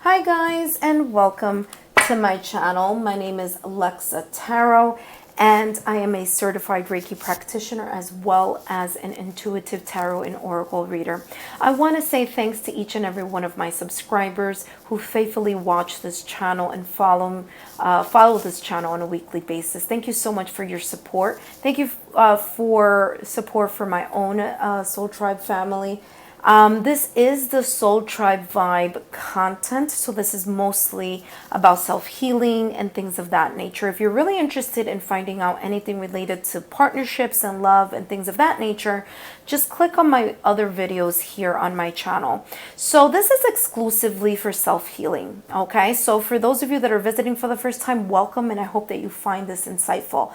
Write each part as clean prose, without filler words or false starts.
Hi guys, and welcome to my channel. My name is Lexa Tarot, and I am a certified Reiki practitioner as well as an intuitive tarot and oracle reader. I want to say thanks to each and every one of my subscribers who faithfully watch this channel and follow this channel on a weekly basis. Thank you so much for your support. Thank you for support for my own Soul Tribe family. This is the Soul Tribe vibe content, so this is mostly about self-healing and things of that nature. If you're really interested in finding out anything related to partnerships and love and things of that nature, just click on my other videos here on my channel. So this is exclusively for self-healing, okay? So for those of you that are visiting for the first time, welcome, and I hope that you find this insightful.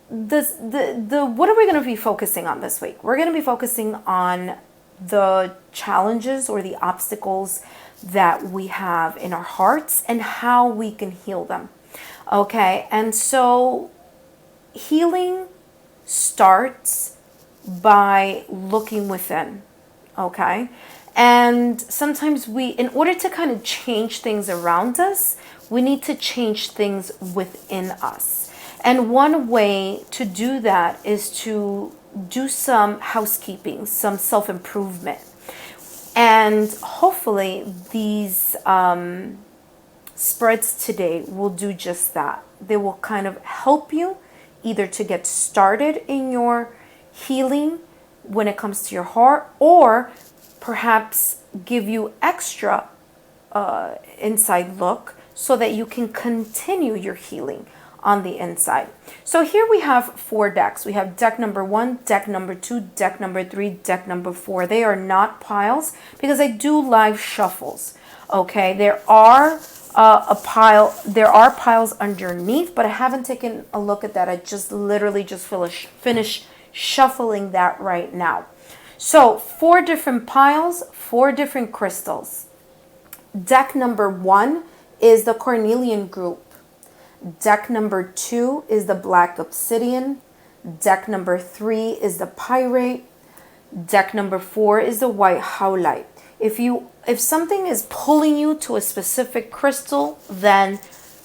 What are we going to be focusing on this week? We're going to be focusing on the challenges or the obstacles that we have in our hearts and how we can heal them. Okay, and so healing starts by looking within. Okay, and sometimes in order to kind of change things around us, we need to change things within us. And one way to do that is to do some housekeeping, some self-improvement. And hopefully these spreads today will do just that. They will kind of help you either to get started in your healing when it comes to your heart, or perhaps give you extra inside look so that you can continue your healing on the inside. So here we have 4 decks. We have deck number 1, deck number 2, deck number 3, deck number 4. They are not piles because I do live shuffles. Okay, there are piles underneath, but I haven't taken a look at that. I just literally just finished shuffling that right now. So 4 different piles, 4 different crystals. Deck number 1 is the Carnelian group. Deck number 2 is the Black Obsidian. Deck number 3 is the Pyrite. Deck number 4 is the White HOWLITE. If something is pulling you to a specific crystal, then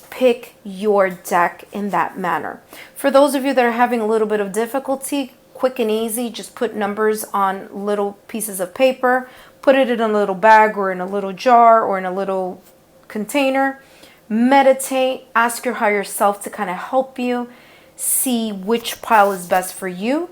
pick your deck in that manner. For those of you that are having a little bit of difficulty, quick and easy, just put numbers on little pieces of paper, put it in a little bag or in a little jar or in a little container. Meditate, ask your higher self to kind of help you see which pile is best for you.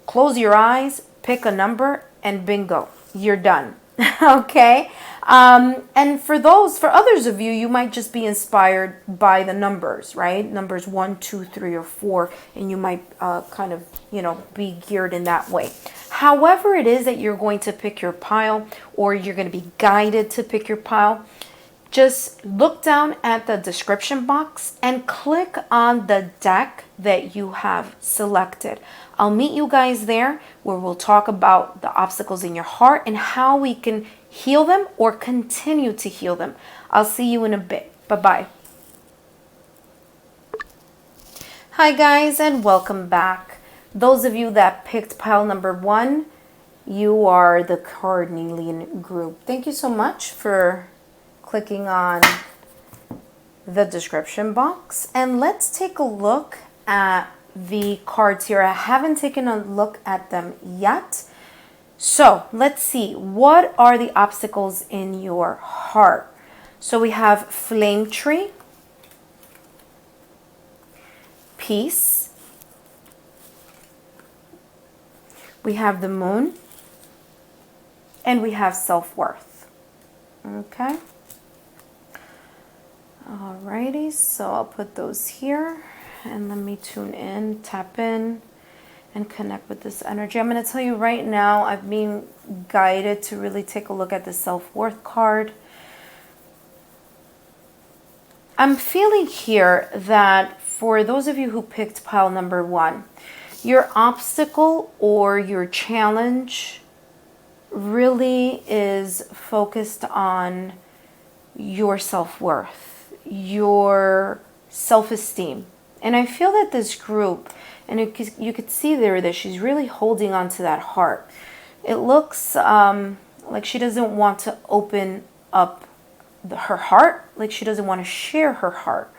Close your eyes, pick a number, and bingo, you're done. Okay? And for others of you, you might just be inspired by the numbers, right? Numbers 1, 2, 3, or 4, and you might kind of, be geared in that way. However it is that you're going to pick your pile, or you're going to be guided to pick your pile, just look down at the description box and click on the deck that you have selected. I'll meet you guys there where we'll talk about the obstacles in your heart and how we can heal them or continue to heal them. I'll see you in a bit. Bye-bye. Hi guys, and welcome back. Those of you that picked pile number 1, you are the Carnelian group. Thank you so much for clicking on the description box, and let's take a look at the cards here. I haven't taken a look at them yet, so let's see, what are the obstacles in your heart? So we have Flame Tree, Peace, we have the Moon, and we have Self-Worth. Okay. Alrighty, so I'll put those here and let me tune in, tap in, and connect with this energy. I'm going to tell you right now, I've been guided to really take a look at the self-worth card. I'm feeling here that for those of you who picked pile number 1, your obstacle or your challenge really is focused on your self-worth, your self-esteem. And I feel that this group, and you could see there that she's really holding on to that heart. It looks like she doesn't want to open up her heart, like she doesn't want to share her heart,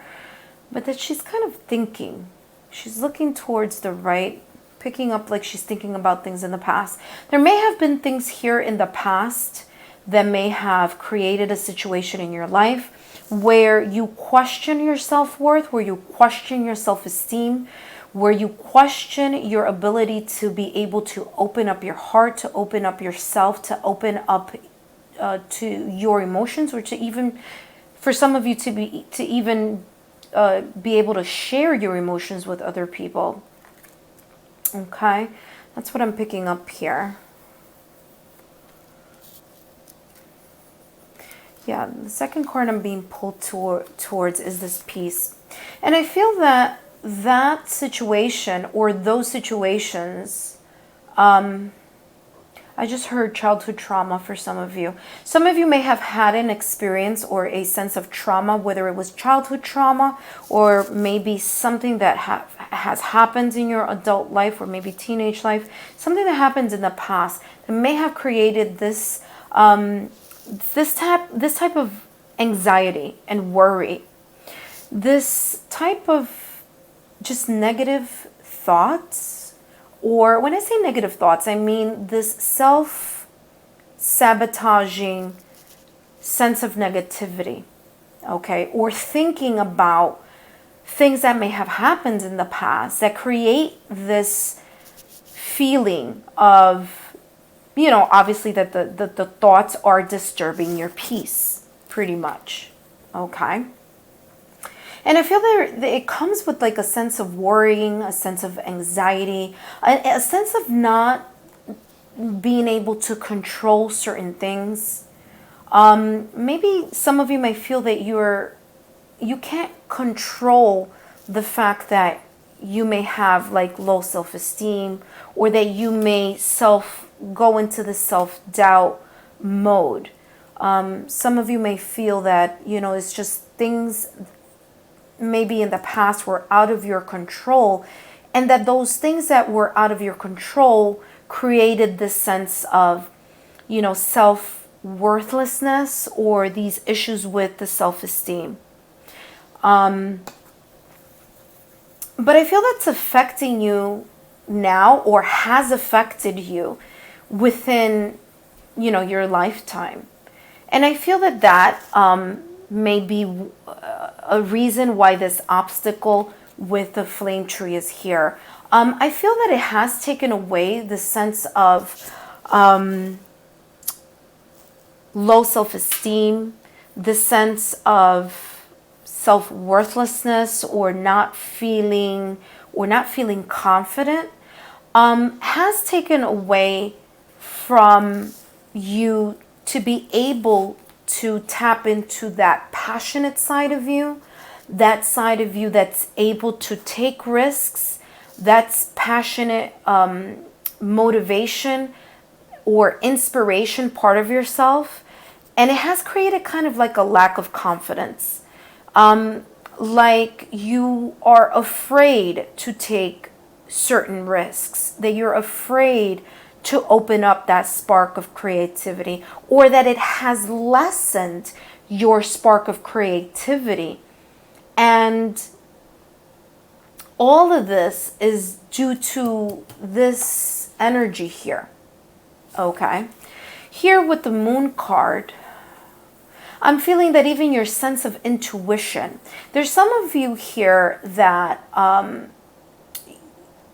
but that she's kind of thinking. She's looking towards the right, picking up like she's thinking about things in the past. There may have been things here in the past that may have created a situation in your life where you question your self-worth, where you question your self-esteem, where you question your ability to be able to open up your heart, to open up yourself, to open up to your emotions, or to even, for some of you, to even be able to share your emotions with other people. Okay, that's what I'm picking up here. Yeah, the second card I'm being pulled towards is this peace. And I feel that that situation, or those situations, I just heard childhood trauma for some of you. Some of you may have had an experience or a sense of trauma, whether it was childhood trauma or maybe something that has happened in your adult life or maybe teenage life, something that happened in the past that may have created this this type of anxiety and worry, this type of just negative thoughts. Or when I say negative thoughts, I mean this self-sabotaging sense of negativity, okay? Or thinking about things that may have happened in the past that create this feeling of, you know, obviously that the thoughts are disturbing your peace, pretty much, okay? And I feel that it comes with like a sense of worrying, a sense of anxiety, a sense of not being able to control certain things. Maybe some of you may feel that you can't control the fact that you may have like low self-esteem, or that you may go into the self-doubt mode. Some of you may feel that, you know, it's just things maybe in the past were out of your control, and that those things that were out of your control created this sense of, you know, self-worthlessness, or these issues with the self-esteem. But I feel that's affecting you now, or has affected you within, you know, your lifetime. And I feel that may be a reason why this obstacle with the flame tree is here. I feel that it has taken away the sense of low self-esteem, the sense of self-worthlessness, or not feeling confident, has taken away from you to be able to tap into that passionate side of you, that side of you that's able to take risks, that's passionate motivation or inspiration part of yourself. And it has created kind of like a lack of confidence. Like you are afraid to take certain risks, that you're afraid to open up that spark of creativity, or that it has lessened your spark of creativity. And all of this is due to this energy here, okay? Here with the Moon card, I'm feeling that even your sense of intuition, there's some of you here that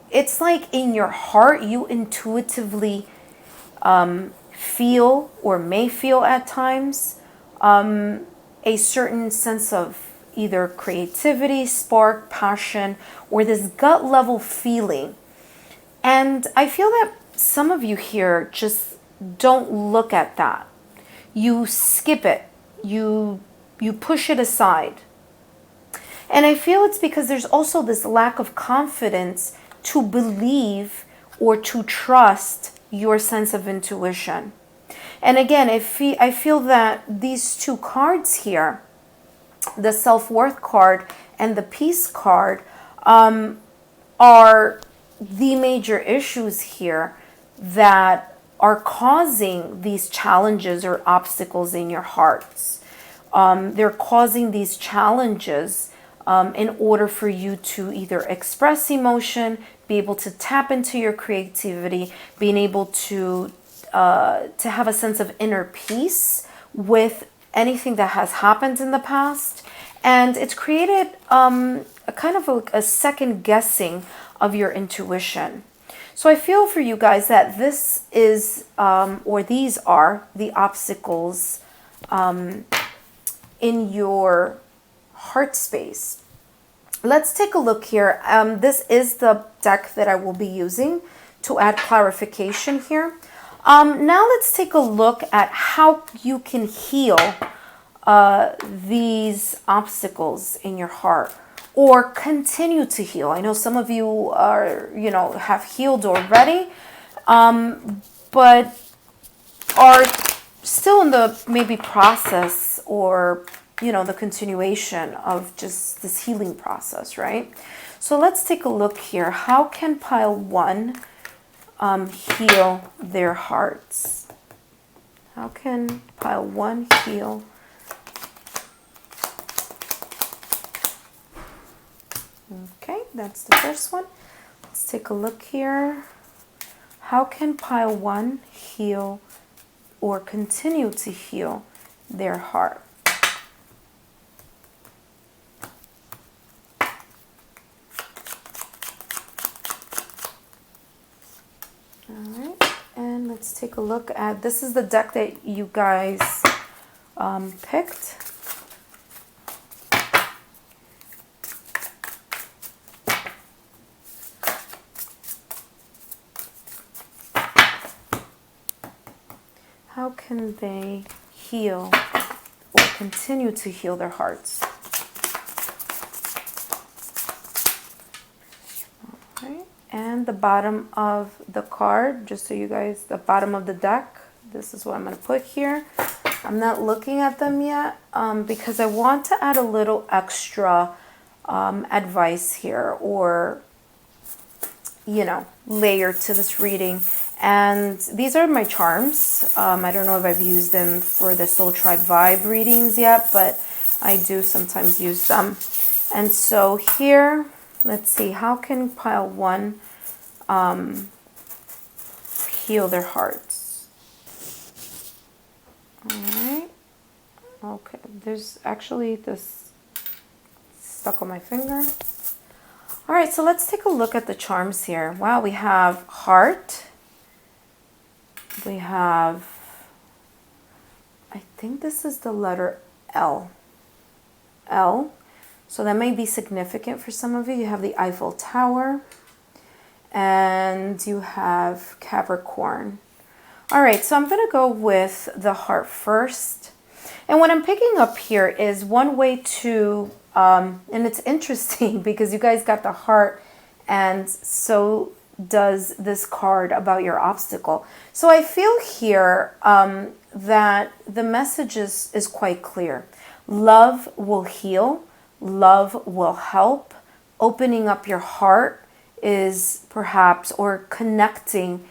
it's like in your heart you intuitively feel, or may feel at times, a certain sense of either creativity, spark, passion, or this gut level feeling. And I feel that some of you here just don't look at that. You skip it. You push it aside. And I feel it's because there's also this lack of confidence to believe or to trust your sense of intuition. And again, I feel that these two cards here, the self-worth card and the peace card, are the major issues here that are causing these challenges or obstacles in your hearts. They're causing these challenges in order for you to either express emotion, be able to tap into your creativity, being able to have a sense of inner peace with anything that has happened in the past. And it's created a kind of a second guessing of your intuition. So I feel for you guys that this is, or these are the obstacles in your heart space. Let's take a look here. This is the deck that I will be using to add clarification here. Now let's take a look at how you can heal these obstacles in your heart, or continue to heal. I know some of you are, have healed already, but are still in the maybe process, or the continuation of just this healing process, right? So let's take a look here. How can pile 1 heal their hearts? How can pile 1 heal? Okay, that's the first one. Let's take a look here. How can pile 1 heal or continue to heal their heart? Alright, and let's take a look at, this is the deck that you guys picked. How can they heal or continue to heal their hearts? Okay. And the bottom of the card, just so you guys, the bottom of the deck, this is what I'm going to put here. I'm not looking at them yet because I want to add a little extra advice here, or, layer to this reading. And these are my charms. I don't know if I've used them for the Soul Tribe Vibe readings yet, but I do sometimes use them. And so here, let's see, how can pile 1 heal their hearts? All right. Okay, there's actually this stuck on my finger. All right, so let's take a look at the charms here. Wow, we have heart. We have, I think this is the letter L. L. So that may be significant for some of you. You have the Eiffel Tower, and you have Capricorn. All right, so I'm going to go with the heart first. And what I'm picking up here is one way to, and it's interesting because you guys got the heart, and so does this card about your obstacle. So I feel here that the message is quite clear. Love will heal. Love will help. Opening up your heart is perhaps, or connecting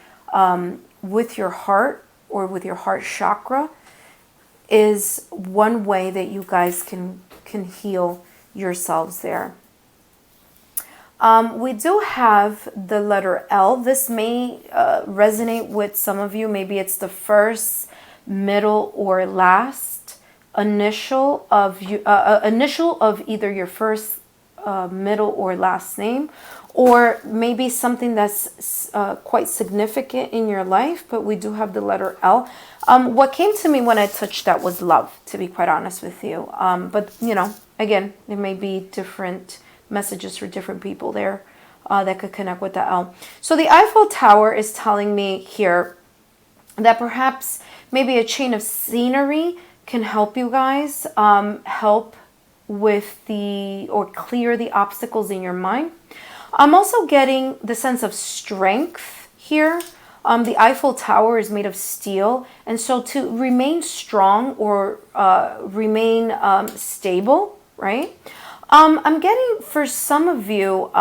with your heart, or with your heart chakra, is one way that you guys can heal yourselves there. We do have the letter L. This may resonate with some of you. Maybe it's the first, middle, or last initial of you, initial of either your first, middle, or last name, or maybe something that's quite significant in your life. But we do have the letter L. What came to me when I touched that was love, to be quite honest with you. But again, there may be different messages for different people there that could connect with the L. So the Eiffel Tower is telling me here that perhaps maybe a change of scenery can help you guys, help with or clear the obstacles in your mind. I'm also getting the sense of strength here. The Eiffel Tower is made of steel, and so to remain strong, or remain stable, right? I'm getting, for some of you,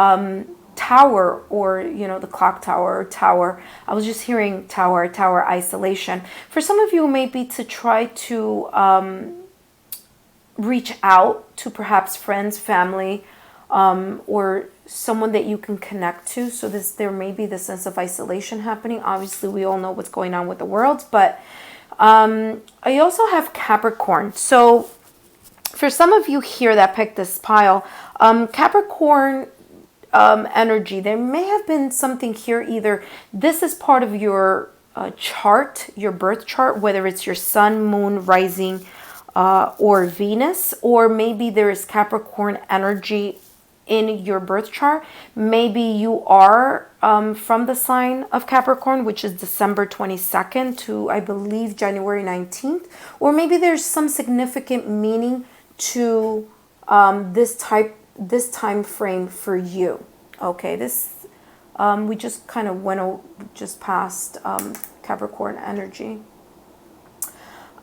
tower, or, you know, the clock tower or tower. I was just hearing tower isolation. For some of you, maybe to try to reach out to perhaps friends, family, or someone that you can connect to. So there may be the sense of isolation happening. Obviously, we all know what's going on with the world, but I also have Capricorn. So for some of you here that picked this pile, Capricorn energy, there may have been something here. Either this is part of your chart, your birth chart, whether it's your sun, moon, rising, or Venus, or maybe there is Capricorn energy in your birth chart. Maybe you are from the sign of Capricorn, which is December 22nd to, I believe, January 19th, or maybe there's some significant meaning to this time frame for you. Okay, this we just kind of just past Capricorn energy.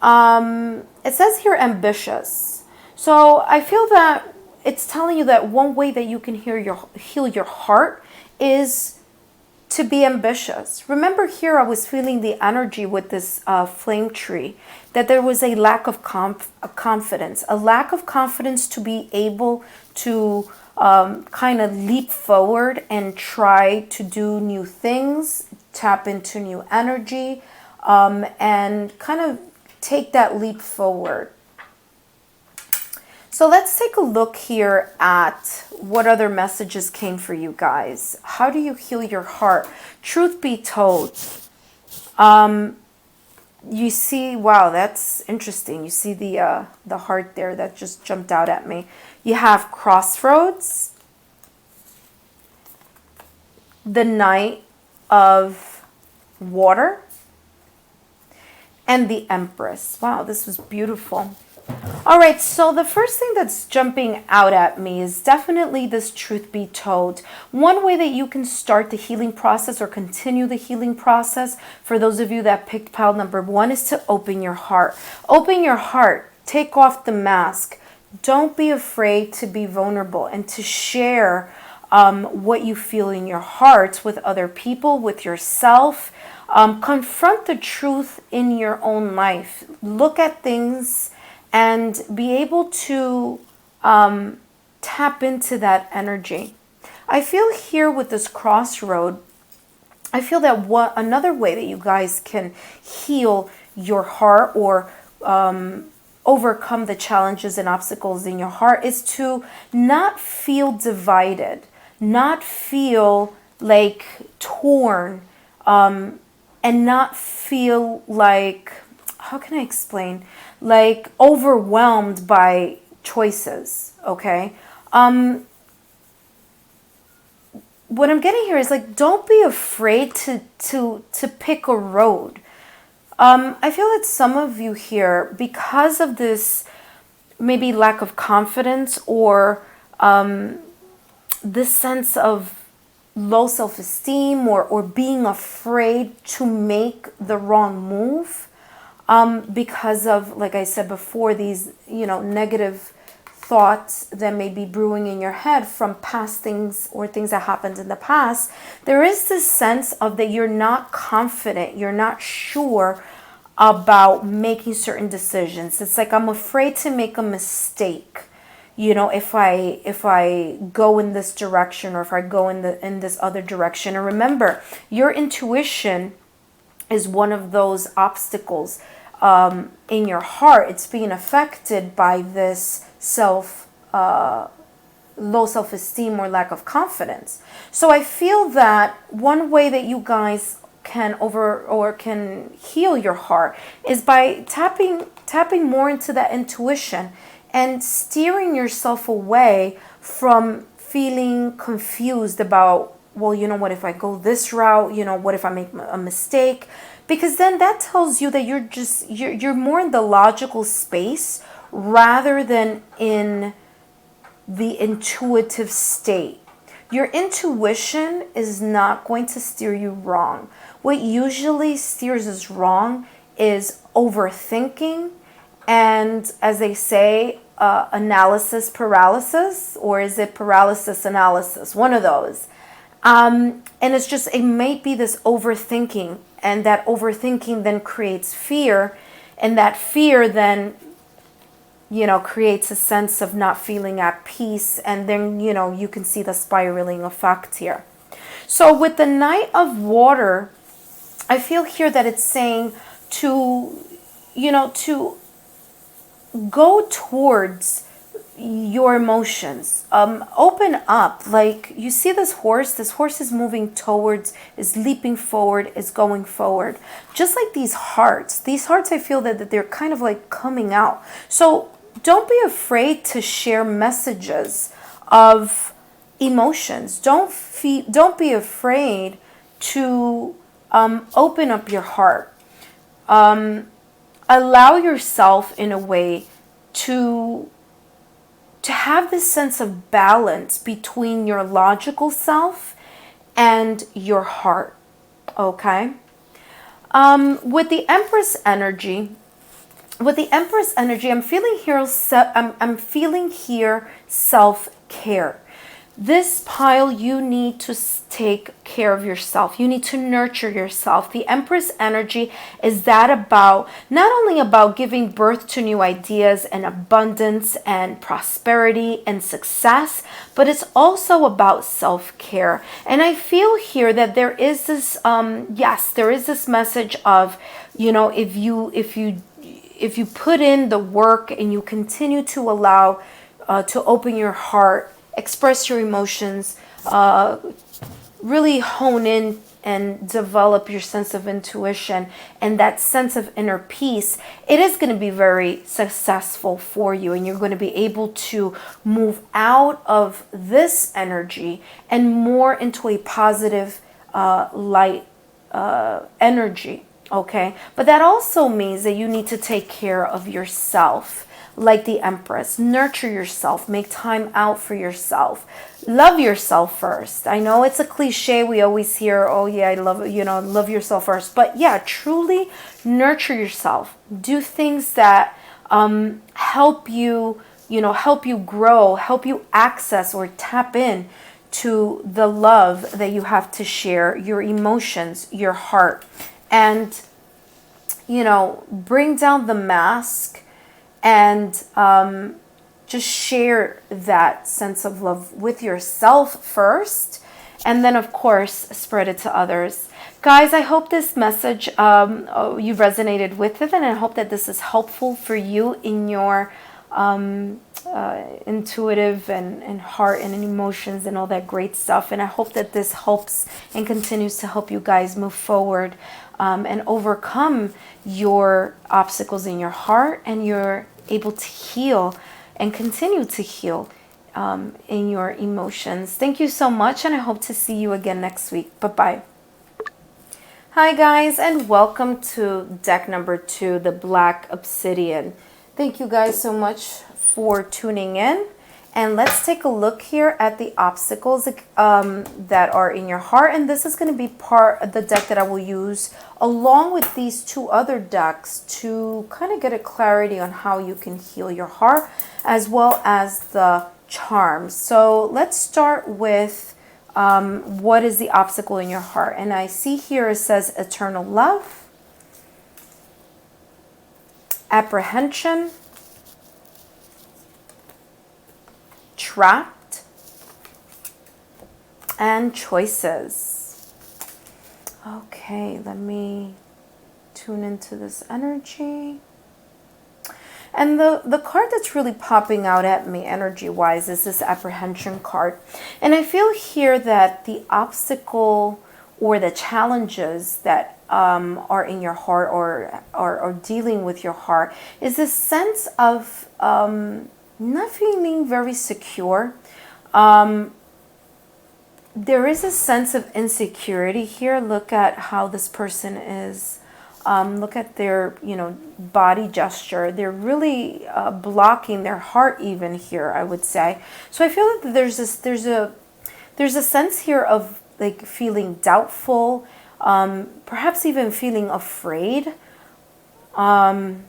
It says here ambitious. So I feel that it's telling you that one way that you can heal your heart is to be ambitious. Remember here, I was feeling the energy with this flame tree, that there was a lack of confidence, a lack of confidence to be able to kind of leap forward and try to do new things, tap into new energy, and kind of take that leap forward. So let's take a look here at what other messages came for you guys. How do you heal your heart? Truth be told, you see, wow, that's interesting. You see the heart there that just jumped out at me. You have crossroads, the Knight of Water, and the Empress. Wow, this was beautiful. All right, so the first thing that's jumping out at me is definitely this truth be told. One way that you can start the healing process or continue the healing process, for those of you that picked pile number 1, is to open your heart. Open your heart. Take off the mask. Don't be afraid to be vulnerable and to share what you feel in your heart with other people, with yourself. Confront the truth in your own life. Look at things and be able to tap into that energy. I feel here with this crossroad, I feel that another way that you guys can heal your heart or overcome the challenges and obstacles in your heart is to not feel divided, not feel like torn, and not feel like, how can I explain? Like overwhelmed by choices, okay? What I'm getting here is like, don't be afraid to pick a road. I feel that some of you here, because of this maybe lack of confidence or this sense of low self-esteem or being afraid to make the wrong move, because of, like I said before, these, negative thoughts that may be brewing in your head from past things or things that happened in the past, there is this sense of that you're not confident, you're not sure about making certain decisions. It's like, I'm afraid to make a mistake, if I go in this direction or if I go in this other direction. And remember, your intuition is one of those obstacles in your heart. It's being affected by this low self-esteem or lack of confidence. So I feel that one way that you guys can heal your heart is by tapping more into that intuition and steering yourself away from feeling confused about, well, what if I go this route? What if I make a mistake? Because then that tells you that you're more in the logical space rather than in the intuitive state. Your intuition is not going to steer you wrong. What usually steers us wrong is overthinking and, as they say, analysis paralysis, or is it paralysis analysis? One of those. And it's just, it may be this overthinking, and that overthinking then creates fear, and that fear then, you know, creates a sense of not feeling at peace, and then, you know, you can see the spiraling effect here. So with the Knight of Water, I feel here that it's saying to, you know, to go towards your emotions, open up. Like, you see this horse is moving towards, is leaping forward, is going forward, just like these hearts I feel that they're kind of like coming out. So don't be afraid to share messages of emotions. Don't be afraid to open up your heart. Allow yourself in a way to have this sense of balance between your logical self and your heart. Okay? With the Empress energy, I'm feeling here. I'm feeling here self-care. This pile, you need to take care of yourself. You need to nurture yourself. The Empress energy is that about, not only about giving birth to new ideas and abundance and prosperity and success, but it's also about self-care. And I feel here that there is this, yes, there is this message of, you know, if you put in the work and you continue to allow to open your heart, express your emotions, really hone in and develop your sense of intuition and that sense of inner peace, it is going to be very successful for you, and you're going to be able to move out of this energy and more into a positive light energy. Okay, but that also means that you need to take care of yourself. Like the Empress, nurture yourself, make time out for yourself, love yourself first. I know it's a cliche, we always hear, oh yeah, I love, you know, love yourself first, but yeah, truly nurture yourself. Do things that help you, you know, help you grow, help you access or tap in to the love that you have to share, your emotions, your heart, and, you know, bring down the mask and just share that sense of love with yourself first, and then of course spread it to others. Guys, I hope this message you resonated with it, and I hope that this is helpful for you in your intuitive and heart and emotions and all that great stuff. And I hope that this helps and continues to help you guys move forward and overcome your obstacles in your heart, and you're able to heal and continue to heal in your emotions. Thank you so much, and I hope to see you again next week. Bye-bye. Hi guys, and welcome to deck number 2, the Black Obsidian. Thank you guys so much for tuning in. And let's take a look here at the obstacles that are in your heart. And this is going to be part of the deck that I will use along with these 2 other decks to kind of get a clarity on how you can heal your heart, as well as the charms. So let's start with what is the obstacle in your heart. And I see here it says eternal love, apprehension, trapped, and choices. Okay, let me tune into this energy. And the card that's really popping out at me energy-wise is this apprehension card. And I feel here that the obstacle or the challenges that are in your heart or are dealing with your heart is this sense of not feeling very secure. There is a sense of insecurity here. Look at how this person is. Look at their, you know, body gesture. They're really blocking their heart even here, I would say. So I feel that there's a sense here of like feeling doubtful, perhaps even feeling afraid, and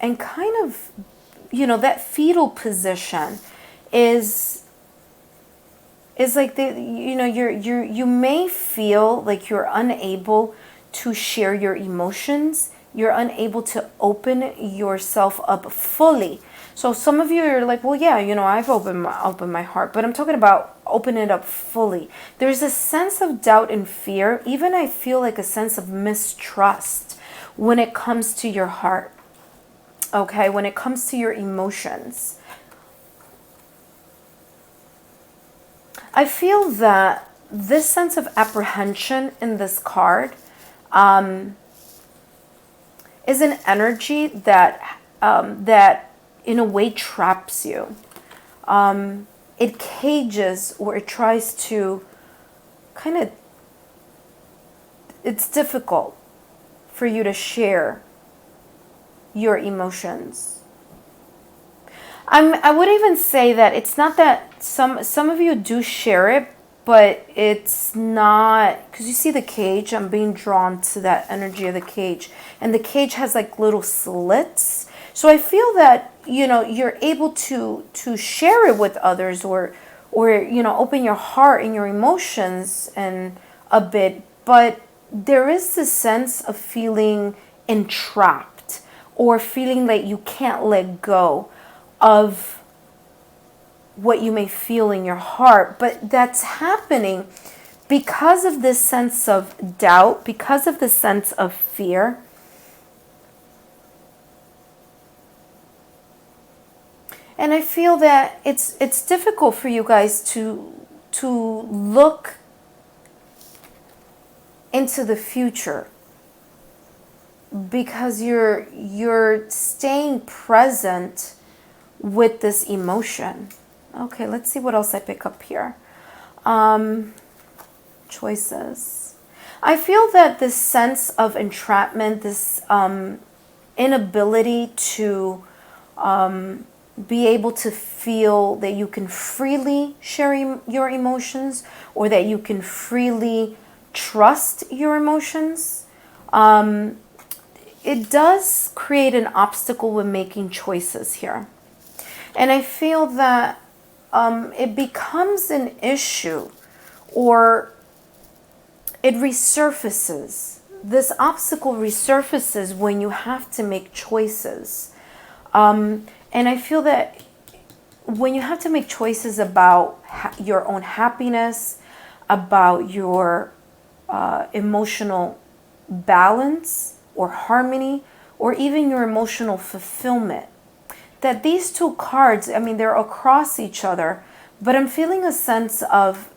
kind of, you know, that fetal position is is like you may feel like you're unable to share your emotions. You're unable to open yourself up fully. So some of you are like, well, yeah, I've opened my heart, but I'm talking about open it up fully. There's a sense of doubt and fear. Even I feel like a sense of mistrust when it comes to your heart. Okay, when it comes to your emotions. I feel that this sense of apprehension in this card is an energy that that in a way traps you. It cages, or it tries to it's difficult for you to share your emotions. I would even say that it's not that some of you do share it, but it's not, because you see the cage, I'm being drawn to that energy of the cage, and the cage has like little slits. So I feel that you're able to share it with others, or open your heart and your emotions and a bit, but there is this sense of feeling entrapped, or feeling that you can't let go of what you may feel in your heart. But that's happening because of this sense of doubt, because of the sense of fear. And I feel that it's difficult for you guys to look into the future, because you're staying present with this emotion. Okay, let's see what else I pick up here. Choices. I feel that this sense of entrapment, this inability to be able to feel that you can freely share your emotions, or that you can freely trust your emotions, it does create an obstacle with making choices here. And I feel that it becomes an issue, or it resurfaces. This obstacle resurfaces when you have to make choices. And I feel that when you have to make choices about your own happiness, about your emotional balance or harmony, or even your emotional fulfillment, that these two cards, I mean, they're across each other, but I'm feeling a sense of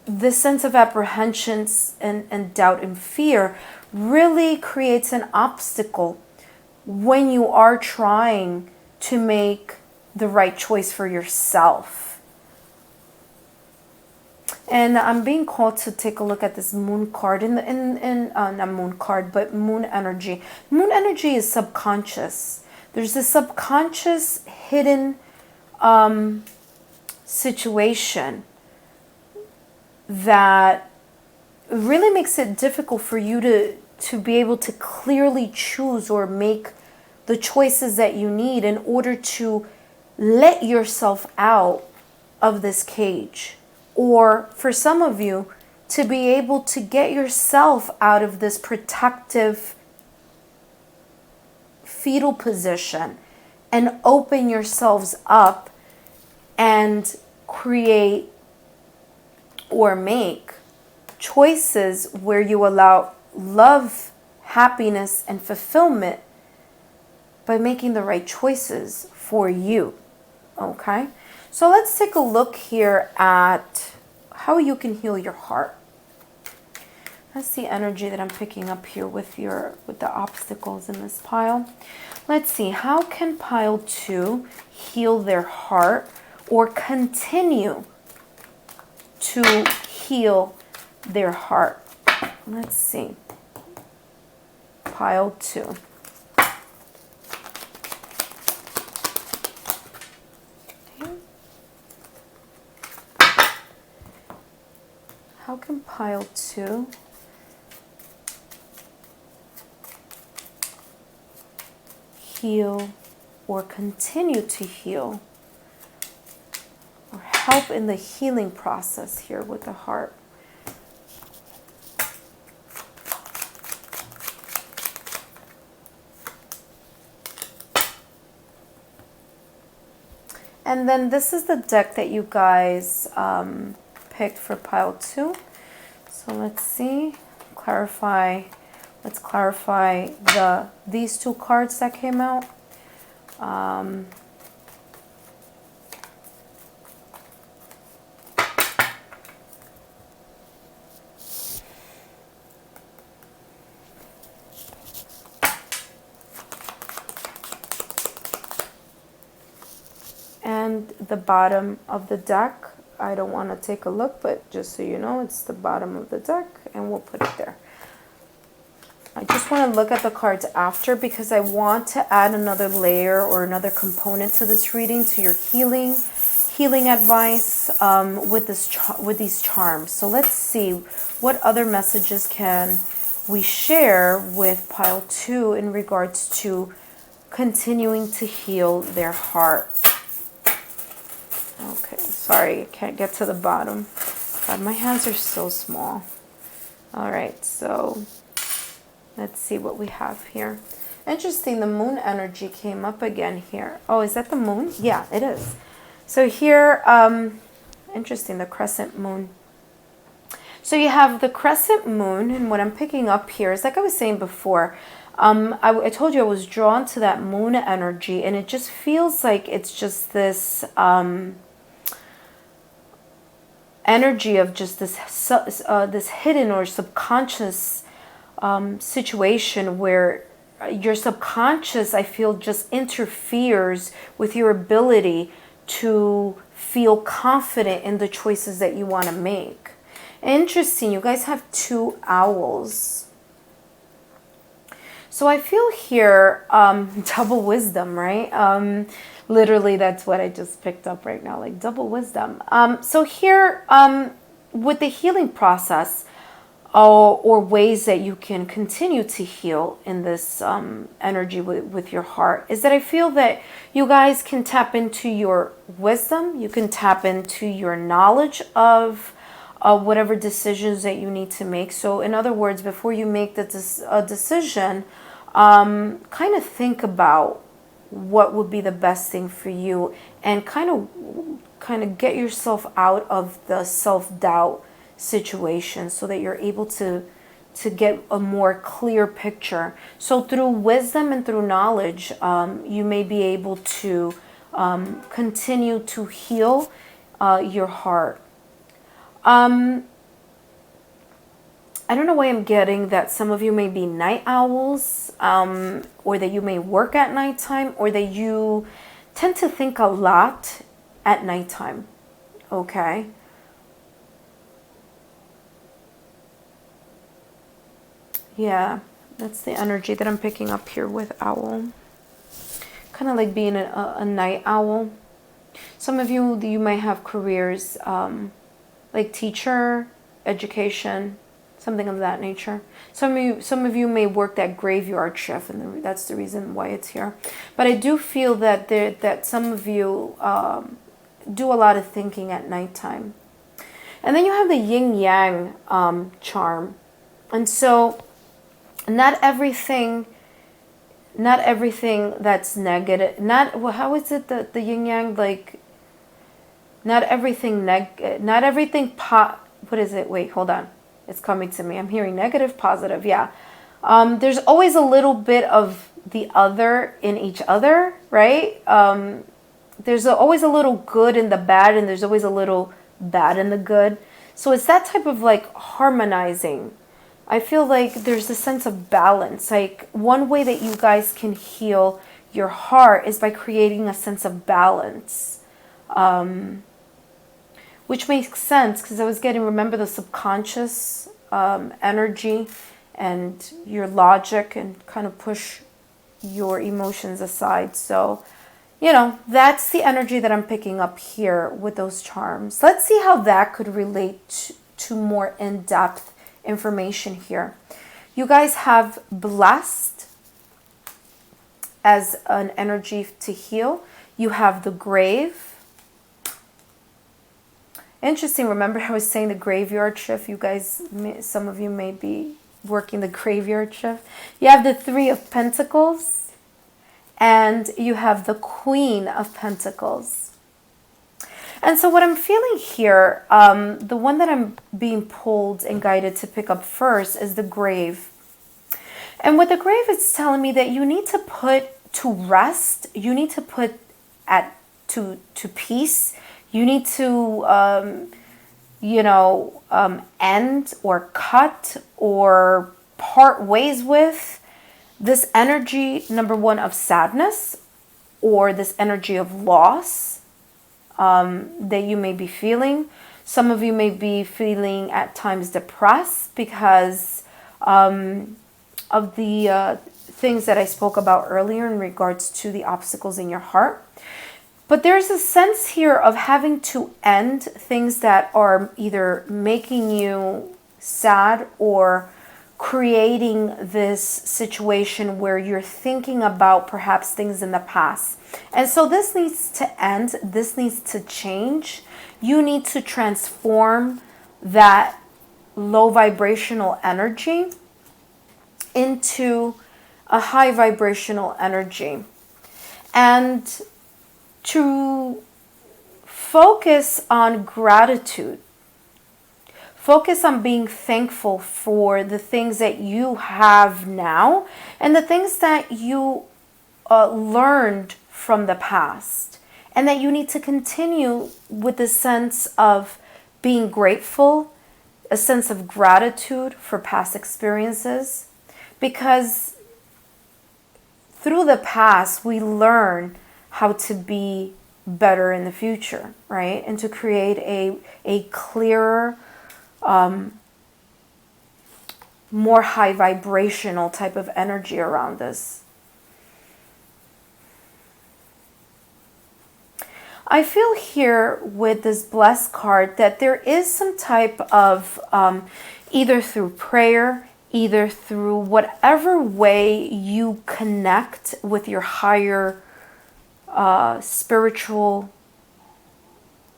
this sense of apprehension and doubt and fear really creates an obstacle when you are trying to make the right choice for yourself. And I'm being called to take a look at this moon card, not moon card, but moon energy. Moon energy is subconscious. There's a subconscious hidden situation that really makes it difficult for you to be able to clearly choose or make the choices that you need in order to let yourself out of this cage. Or for some of you, to be able to get yourself out of this protective fetal position and open yourselves up and create or make choices where you allow love, happiness, and fulfillment by making the right choices for you. Okay? So let's take a look here at how you can heal your heart. That's the energy that I'm picking up here with the obstacles in this pile. Let's see, how can pile 2 heal their heart, or continue to heal their heart? Let's see. Pile 2. Okay. How can pile 2 heal or continue to heal, or help in the healing process here with the heart. And then this is the deck that you guys picked for pile 2. So let's see, let's clarify these 2 cards that came out. And the bottom of the deck, I don't want to take a look, but just so you know, it's the bottom of the deck, and we'll put it there. I just want to look at the cards after, because I want to add another layer or another component to this reading, to your healing advice with these charms. So let's see, what other messages can we share with pile 2 in regards to continuing to heal their heart. Okay, sorry, I can't get to the bottom. God, my hands are so small. All right, so let's see what we have here. Interesting, the moon energy came up again here. Oh, is that the moon? Yeah, it is. So here, interesting, the crescent moon. So you have the crescent moon, and what I'm picking up here is, like I was saying before, I told you I was drawn to that moon energy, and it just feels like it's just this energy of just this hidden or subconscious situation where your subconscious, I feel, just interferes with your ability to feel confident in the choices that you want to make. Interesting, you guys have 2 owls. So I feel here double wisdom, right? Literally, that's what I just picked up right now, like double wisdom. So here, with the healing process, or ways that you can continue to heal in this energy with your heart, is that I feel that you guys can tap into your wisdom. You can tap into your knowledge of whatever decisions that you need to make. So in other words, before you make a decision, kind of think about what would be the best thing for you, and kind of get yourself out of the self-doubt situation, so that you're able to get a more clear picture. So through wisdom and through knowledge, you may be able to continue to heal your heart. I don't know why I'm getting that some of you may be night owls, or that you may work at nighttime, or that you tend to think a lot at nighttime. Okay. Yeah, that's the energy that I'm picking up here with owl. Kind of like being a night owl. Some of you may have careers like teacher, education, something of that nature. Some of you may work that graveyard shift, and that's the reason why it's here. But I do feel that some of you do a lot of thinking at nighttime. And then you have the yin-yang charm. And so not everything that's negative, how is it the yin-yang, like not everything what is it? Wait, hold on. It's coming to me. I'm hearing negative, positive. Yeah. There's always a little bit of the other in each other, right? There's always a little good in the bad, and there's always a little bad in the good. So it's that type of like harmonizing. I feel like there's a sense of balance. Like one way that you guys can heal your heart is by creating a sense of balance. Which makes sense, because I was remember the subconscious energy and your logic, and kind of push your emotions aside. So, that's the energy that I'm picking up here with those charms. Let's see how that could relate to more in-depth information here. You guys have blessed as an energy to heal. You have the grave. Interesting. Remember I was saying the graveyard shift? You guys, some of you may be working the graveyard shift. You have the Three of Pentacles and you have the Queen of Pentacles. And so what I'm feeling here, the one that I'm being pulled and guided to pick up first is the Grave. And with the Grave, it's telling me that you need to put to rest, you need to put to peace, you need to, end or cut or part ways with this energy, number one, of sadness, or this energy of loss that you may be feeling. Some of you may be feeling at times depressed because of the things that I spoke about earlier in regards to the obstacles in your heart. But there's a sense here of having to end things that are either making you sad or creating this situation where you're thinking about perhaps things in the past. And so this needs to end. This needs to change. You need to transform that low vibrational energy into a high vibrational energy. And to focus on gratitude, focus on being thankful for the things that you have now and the things that you learned from the past, and that you need to continue with the sense of being grateful, a sense of gratitude for past experiences, because through the past we learn how to be better in the future, right? And to create a clearer, more high vibrational type of energy around us. I feel here with this blessed card that there is some type of, either through prayer, either through whatever way you connect with your higher spiritual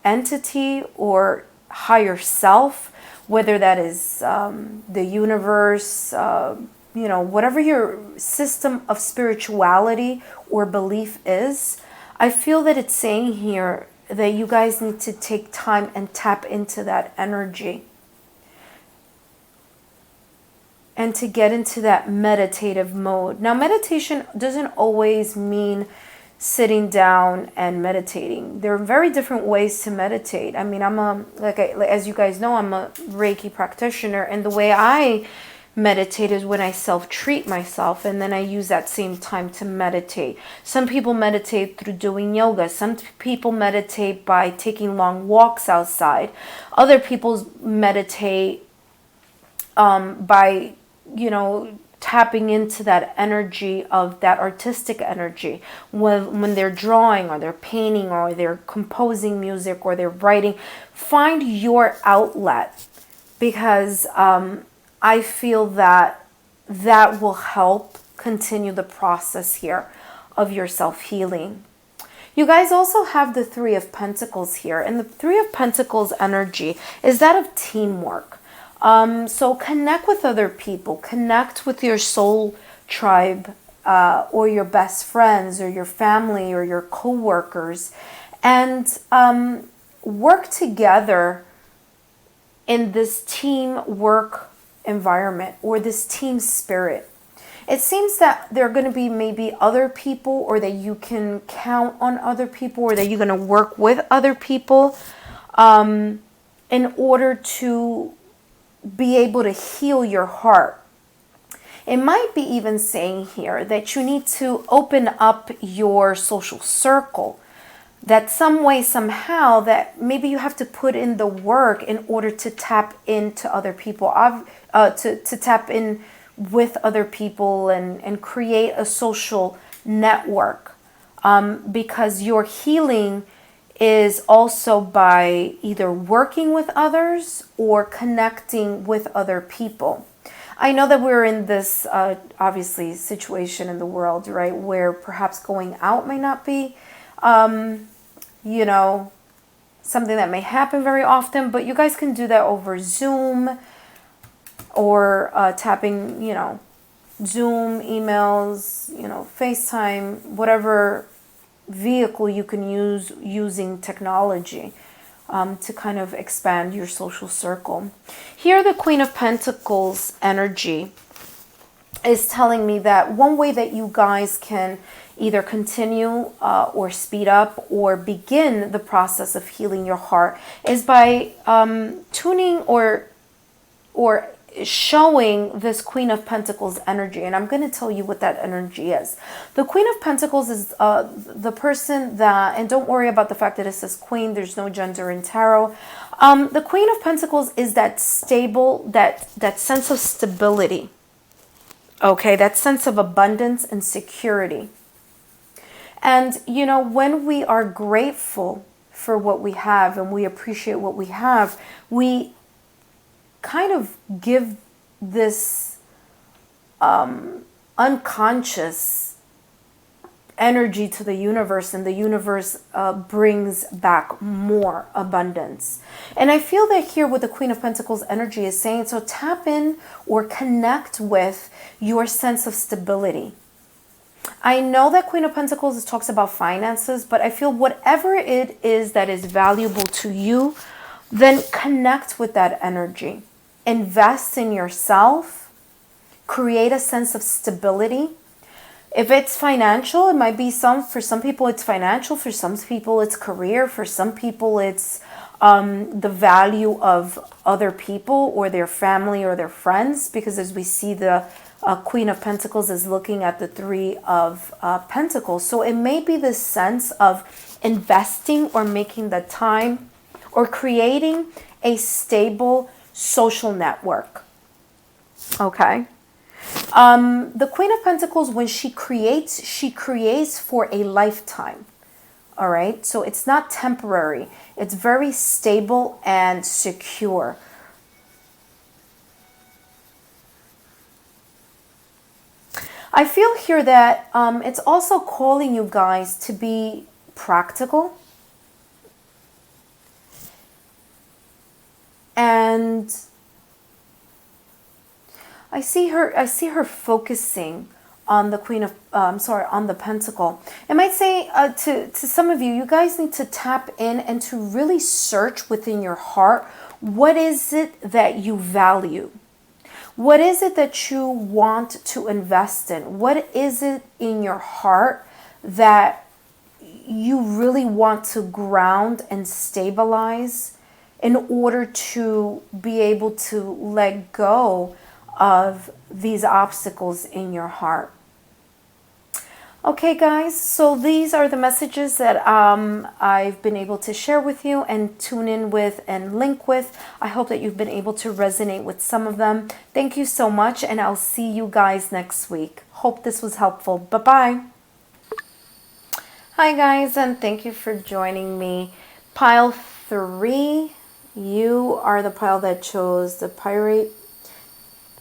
entity or higher self, whether that is the universe, whatever your system of spirituality or belief is. I feel that it's saying here that you guys need to take time and tap into that energy and to get into that meditative mode. Now, meditation doesn't always mean sitting down and meditating. There are very different ways to meditate. I mean, as you guys know, I'm a Reiki practitioner, and the way I meditate is when I self-treat myself, and then I use that same time to meditate. Some people meditate through doing yoga. Some people meditate by taking long walks outside. Other people meditate by, tapping into that energy of that artistic energy when they're drawing or they're painting or they're composing music or they're writing. Find your outlet, because I feel that will help continue the process here of your self-healing. You guys also have the Three of Pentacles here, and the Three of Pentacles energy is that of teamwork. So connect with other people, connect with your soul tribe, or your best friends or your family or your co-workers, and work together in this teamwork environment or this team spirit. It seems that there are going to be maybe other people, or that you can count on other people, or that you're going to work with other people in order to be able to heal your heart. It might be even saying here that you need to open up your social circle, that some way, somehow, that maybe you have to put in the work in order to tap into other people, to tap in with other people and create a social network, because your healing is also by either working with others or connecting with other people. I know that we're in this obviously situation in the world, right, where perhaps going out may not be something that may happen very often, but you guys can do that over Zoom or tapping, you know, Zoom, emails, you know, FaceTime, whatever vehicle you can use using technology to kind of expand your social circle. Here, the Queen of Pentacles energy is telling me that one way that you guys can either continue or speed up or begin the process of healing your heart is by tuning or showing this Queen of Pentacles energy. And I'm going to tell you what that energy is. The Queen of Pentacles is the person that, and don't worry about the fact that it says Queen, there's no gender in tarot. The Queen of Pentacles is that stable, that sense of stability. Okay, that sense of abundance and security. And, you know, when we are grateful for what we have and we appreciate what we have, we kind of give this unconscious energy to the universe, and the universe brings back more abundance. And I feel that here with the Queen of Pentacles energy is saying, so tap in or connect with your sense of stability. I know that Queen of Pentacles talks about finances, but I feel whatever it is that is valuable to you, then connect with that energy. Invest in yourself. Create a sense of stability. If it's financial, it might be for some people it's financial, for some people it's career, for some people it's the value of other people or their family or their friends, because as we see the Queen of Pentacles is looking at the Three of Pentacles. So it may be this sense of investing or making the time or creating a stable social network. Okay. The Queen of Pentacles, when she creates for a lifetime. All right. So it's not temporary. It's very stable and secure. I feel here that it's also calling you guys to be practical. And I see her focusing on the Queen of, on the Pentacle. It might say to some of you, you guys need to tap in and to really search within your heart. What is it that you value? What is it that you want to invest in? What is it in your heart that you really want to ground and stabilize in order to be able to let go of these obstacles in your heart? Okay, guys, so these are the messages that I've been able to share with you and tune in with and link with. I hope that you've been able to resonate with some of them. Thank you so much, and I'll see you guys next week. Hope this was helpful. Bye-bye. Hi, guys, and thank you for joining me. Pile 3, you are the pile that chose the Pyrite.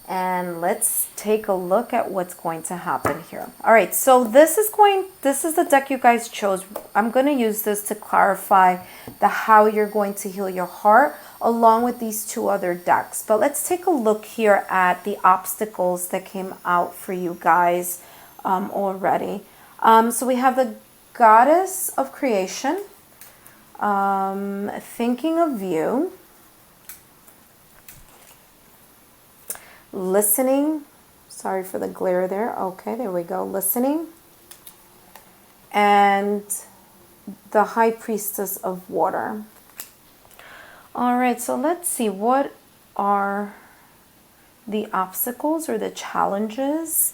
And let's take a look at what's going to happen here. All right, so this is the deck you guys chose. I'm going to use this to clarify how you're going to heal your heart along with these two other decks. But let's take a look here at the obstacles that came out for you guys already. So we have the Goddess of Creation, thinking of you. Listening, sorry for the glare there. Okay, there we go. Listening. And the High Priestess of Water. All right, so let's see. What are the obstacles or the challenges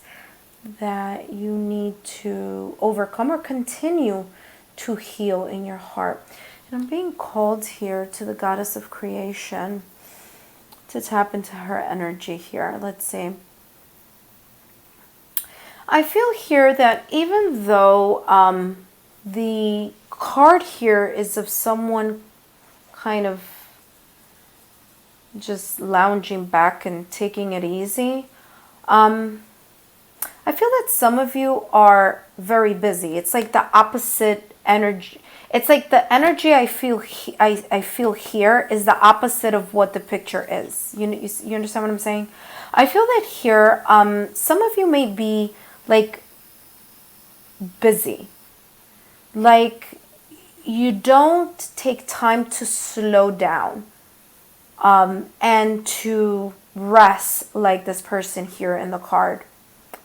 that you need to overcome or continue to heal in your heart? And I'm being called here to the Goddess of Creation to tap into her energy here. Let's see. I feel here that even though the card here is of someone kind of just lounging back and taking it easy, I feel that some of you are very busy. It's like the opposite energy. It's like the energy I feel I feel here is the opposite of what the picture is. You understand what I'm saying? I feel that here, some of you may be like busy. Like you don't take time to slow down and to rest like this person here in the card,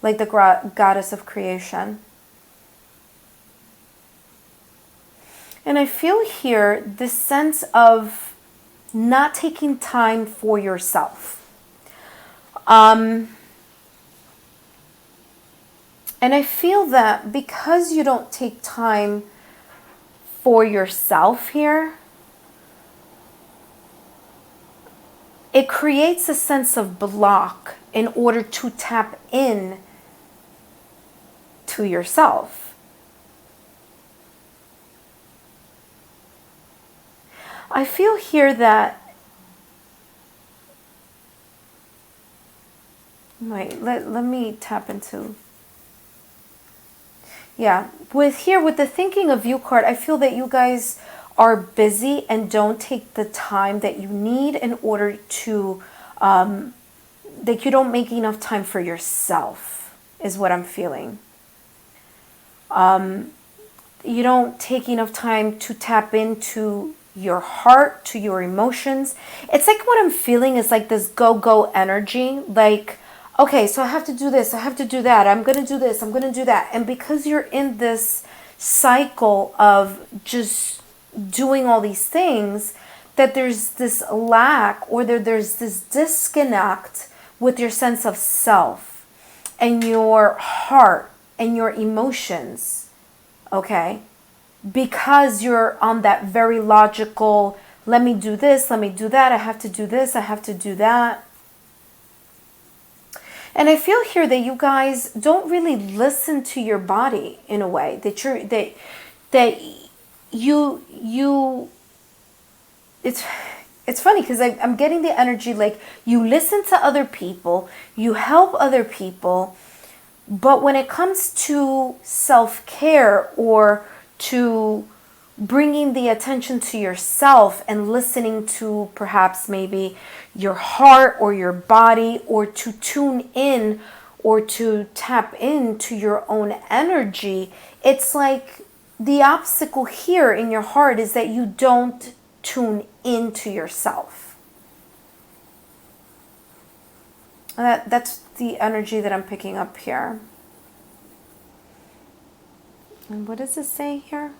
like the goddess of creation. And I feel here this sense of not taking time for yourself. And I feel that because you don't take time for yourself here, it creates a sense of block in order to tap in to yourself. I feel here that, wait, let me tap into, yeah, with the thinking of you card, I feel that you guys are busy and don't take the time that you need in order to, that you don't make enough time for yourself, is what I'm feeling. You don't take enough time to tap into your heart, to your emotions. It's like what I'm feeling is like this go-go energy. Like, okay, so I have to do this, I have to do that, I'm going to do this, I'm going to do that. And because you're in this cycle of just doing all these things, that there's this lack, or there's this disconnect with your sense of self and your heart and your emotions, okay? Because you're on that very logical, let me do this, let me do that, I have to do this, I have to do that. And I feel here that you guys don't really listen to your body in a way, that you it's funny because I'm getting the energy like you listen to other people, you help other people, but when it comes to self-care or to bringing the attention to yourself and listening to perhaps maybe your heart or your body, or to tune in or to tap into your own energy, it's like the obstacle here in your heart is that you don't tune into yourself. That's the energy that I'm picking up here. And what does it say here?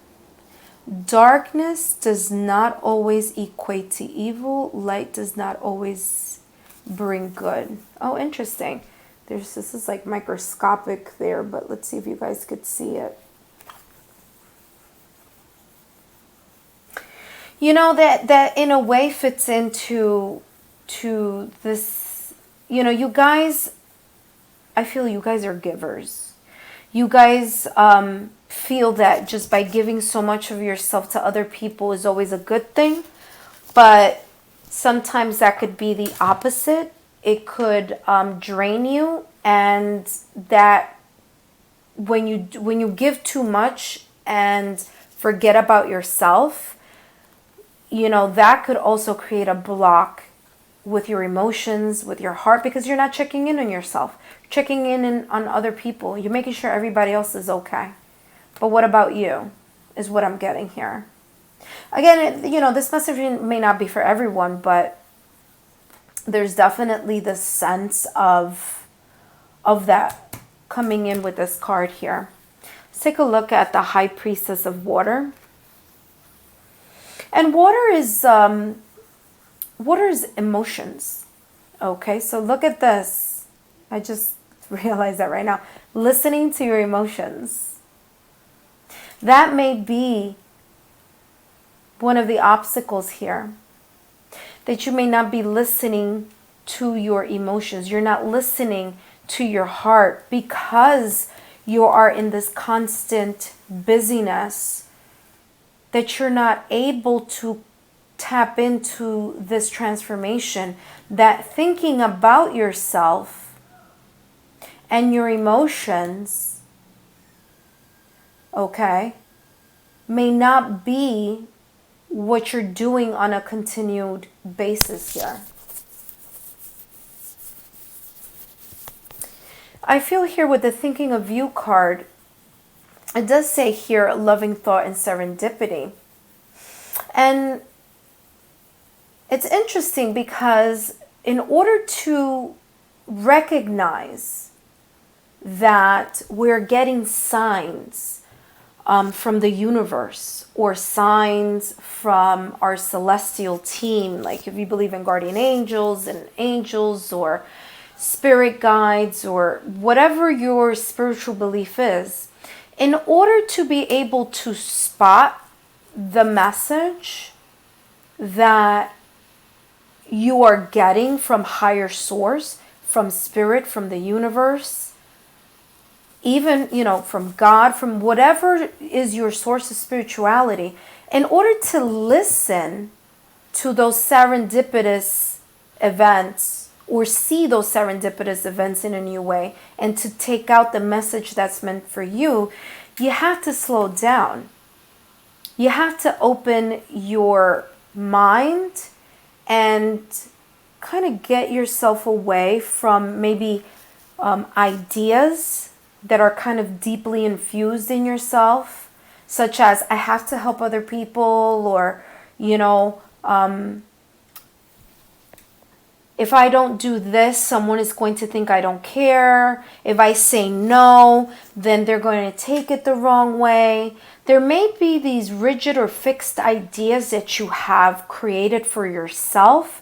Darkness does not always equate to evil. Light does not always bring good. Oh, interesting. This is like microscopic there, but let's see if you guys could see it. You know, that in a way fits into this, you know, you guys, I feel you guys are givers. You guys feel that just by giving so much of yourself to other people is always a good thing, but sometimes that could be the opposite. It could drain you, and that when you give too much and forget about yourself, you know, that could also create a block with your emotions, with your heart, because you're not checking in on yourself, checking in on other people. You're making sure everybody else is okay. But what about you, is what I'm getting here. Again, you know, this message may not be for everyone, but there's definitely the sense of that coming in with this card here. Let's take a look at the High Priestess of Water. And water is emotions. Okay, so look at this. I just realized that right now. Listening to your emotions. That may be one of the obstacles here. That you may not be listening to your emotions. You're not listening to your heart because you are in this constant busyness, that you're not able to tap into this transformation, that thinking about yourself and your emotions, okay, may not be what you're doing on a continued basis here. I feel here with the thinking of you card, it does say here loving thought and serendipity. And it's interesting because in order to recognize that we're getting signs from the universe or signs from our celestial team, like if you believe in guardian angels and angels or spirit guides or whatever your spiritual belief is, in order to be able to spot the message that you are getting from higher source, from spirit, from the universe, even, from God, from whatever is your source of spirituality, in order to listen to those serendipitous events or see those serendipitous events in a new way and to take out the message that's meant for you, you have to slow down. You have to open your mind and kind of get yourself away from maybe ideas that are kind of deeply infused in yourself, such as I have to help other people, or if I don't do this, someone is going to think I don't care. If I say no, then they're going to take it the wrong way. There may be these rigid or fixed ideas that you have created for yourself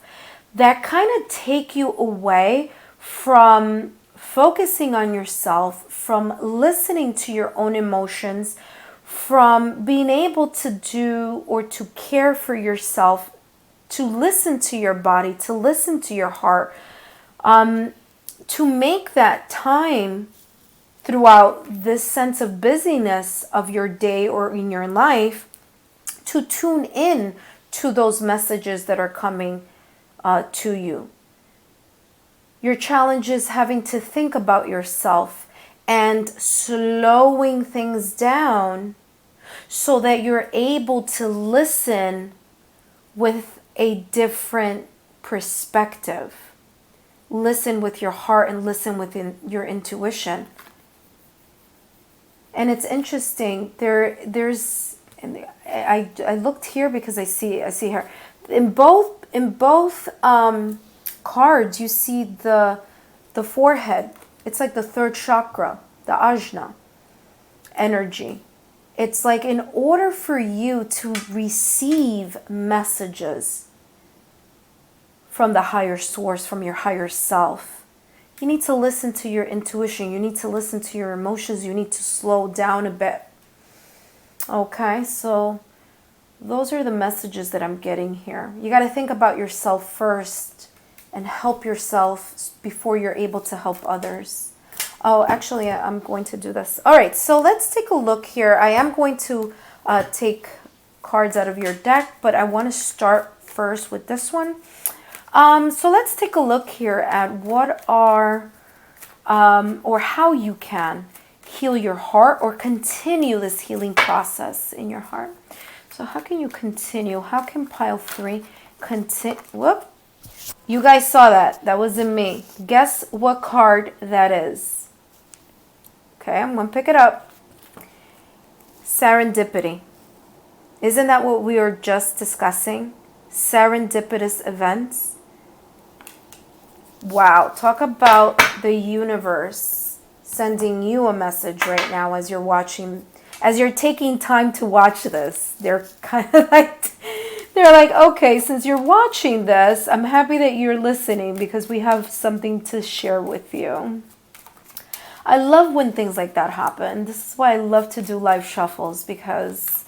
that kind of take you away from focusing on yourself, from listening to your own emotions, from being able to do or to care for yourself, to listen to your body, to listen to your heart, to make that time throughout this sense of busyness of your day or in your life to tune in to those messages that are coming to you. Your challenge is having to think about yourself and slowing things down so that you're able to listen with a different perspective. Listen with your heart and listen with your intuition. And it's interesting. There's I looked here because I see her in both cards. You see the forehead. It's like the third chakra, the ajna energy. It's like in order for you to receive messages from the higher source, from your higher self, you need to listen to your intuition. You need to listen to your emotions. You need to slow down a bit. Okay, so those are the messages that I'm getting here. You got to think about yourself first and help yourself before you're able to help others. Oh, actually, I'm going to do this. All right, so let's take a look here. I am going to take cards out of your deck, but I want to start first with this one. So let's take a look here at what are, or how you can heal your heart or continue this healing process in your heart. So how can you continue? How can pile 3 continue? Whoop. You guys saw that. That wasn't me. Guess what card that is. Okay, I'm going to pick it up. Serendipity. Isn't that what we were just discussing? Serendipitous events. Wow, talk about the universe sending you a message right now as you're watching, as you're taking time to watch this. They're kind of like, okay, since you're watching this, I'm happy that you're listening because we have something to share with you. I love when things like that happen. This is why I love to do live shuffles, because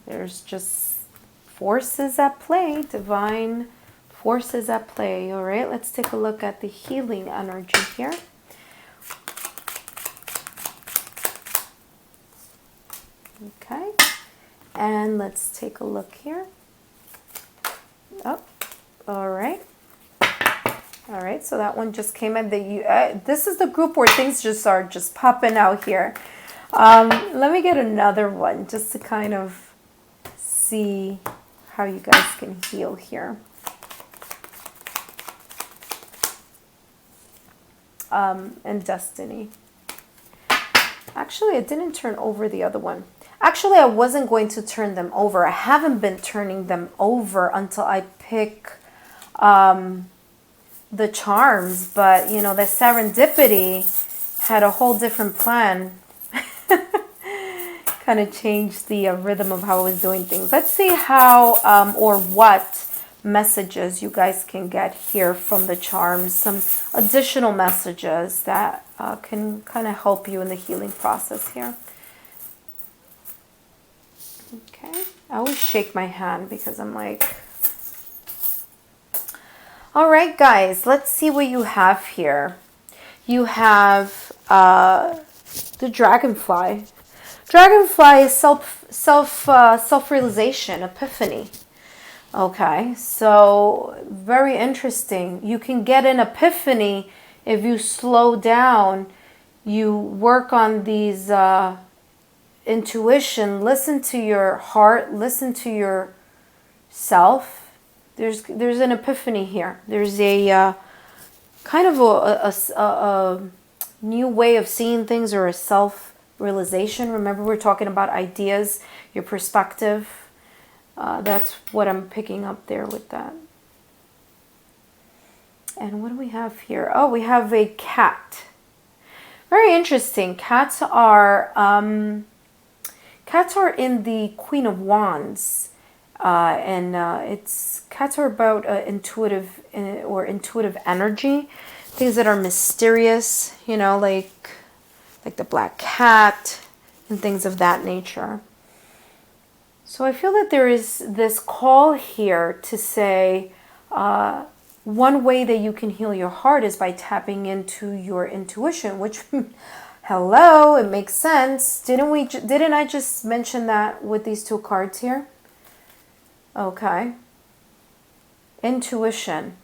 there's just forces at play, divine forces at play. All right, let's take a look at the healing energy here. Okay, and let's take a look here. Oh, all right. All right, so that one just came in. This is the group where things just are just popping out here. Let me get another one just to kind of see how you guys can heal here. And Destiny. Actually, I didn't turn over the other one. Actually, I wasn't going to turn them over. I haven't been turning them over until I pick the charms, but you know, the serendipity had a whole different plan. Kind of changed the rhythm of how I was doing things. Let's see how or what messages you guys can get here from the charms. Some additional messages that can kind of help you in the healing process here. Okay, I always shake my hand because I'm like, all right, guys, let's see what you have here. You have the dragonfly. Dragonfly is self-realization, epiphany. Okay, so very interesting. You can get an epiphany if you slow down, you work on these intuition, listen to your heart, listen to yourself. There's an epiphany here. There's a kind of a new way of seeing things, or a self-realization. Remember, we're talking about ideas, your perspective. That's what I'm picking up there with that. And what do we have here? Oh, we have a cat. Very interesting. Cats are in the Queen of Wands. Cats are about intuitive energy, things that are mysterious, you know, like the black cat and things of that nature. So I feel that there is this call here to say, one way that you can heal your heart is by tapping into your intuition, which, hello, it makes sense. Didn't I just mention that with these two cards here? Okay. Intuition.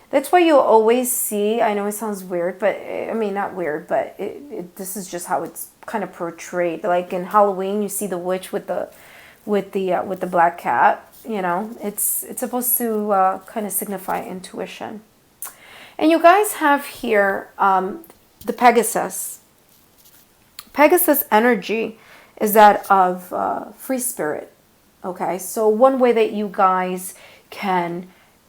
That's why you always see, I know it sounds weird, but I mean, not weird, but this is just how it's kind of portrayed. Like in Halloween, you see the witch with the black cat, you know, it's supposed to kind of signify intuition. And you guys have here the Pegasus. Pegasus energy is that of free spirit. Okay, so one way that you guys can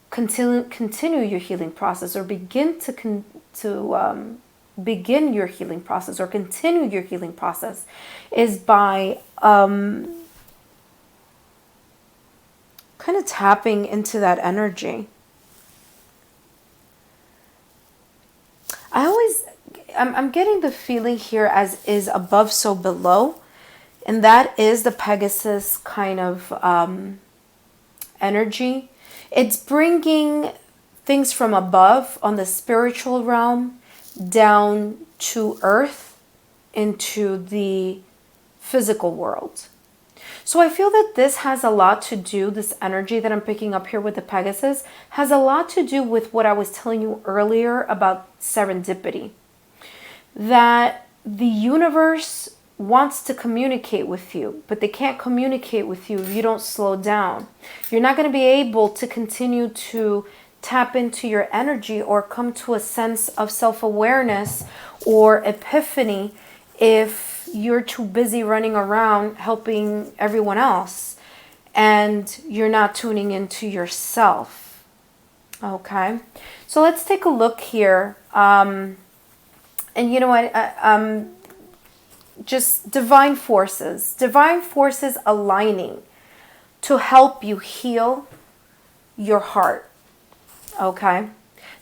continue your healing process, or begin your healing process, or continue your healing process, is by kind of tapping into that energy. I'm getting the feeling here as is above, so below. And that is the Pegasus kind of energy. It's bringing things from above on the spiritual realm down to earth into the physical world. So I feel that this has a lot to do, this energy that I'm picking up here with the Pegasus, has a lot to do with what I was telling you earlier about serendipity. That the universe wants to communicate with you, but they can't communicate with you if you don't slow down. You're not going to be able to continue to tap into your energy or come to a sense of self-awareness or epiphany if you're too busy running around helping everyone else and you're not tuning into yourself. Okay, so let's take a look here. And you know what? Just divine forces aligning to help you heal your heart. Okay,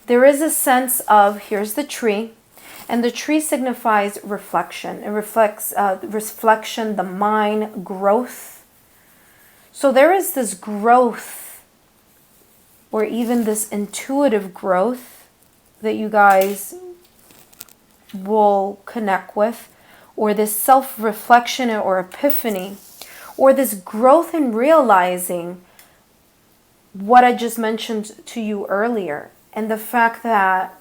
there is a sense of, here's the tree, and the tree signifies reflection. It reflects reflection, the mind, growth. So there is this growth, or even this intuitive growth that you guys will connect with, or this self-reflection or epiphany, or this growth in realizing what I just mentioned to you earlier, and the fact that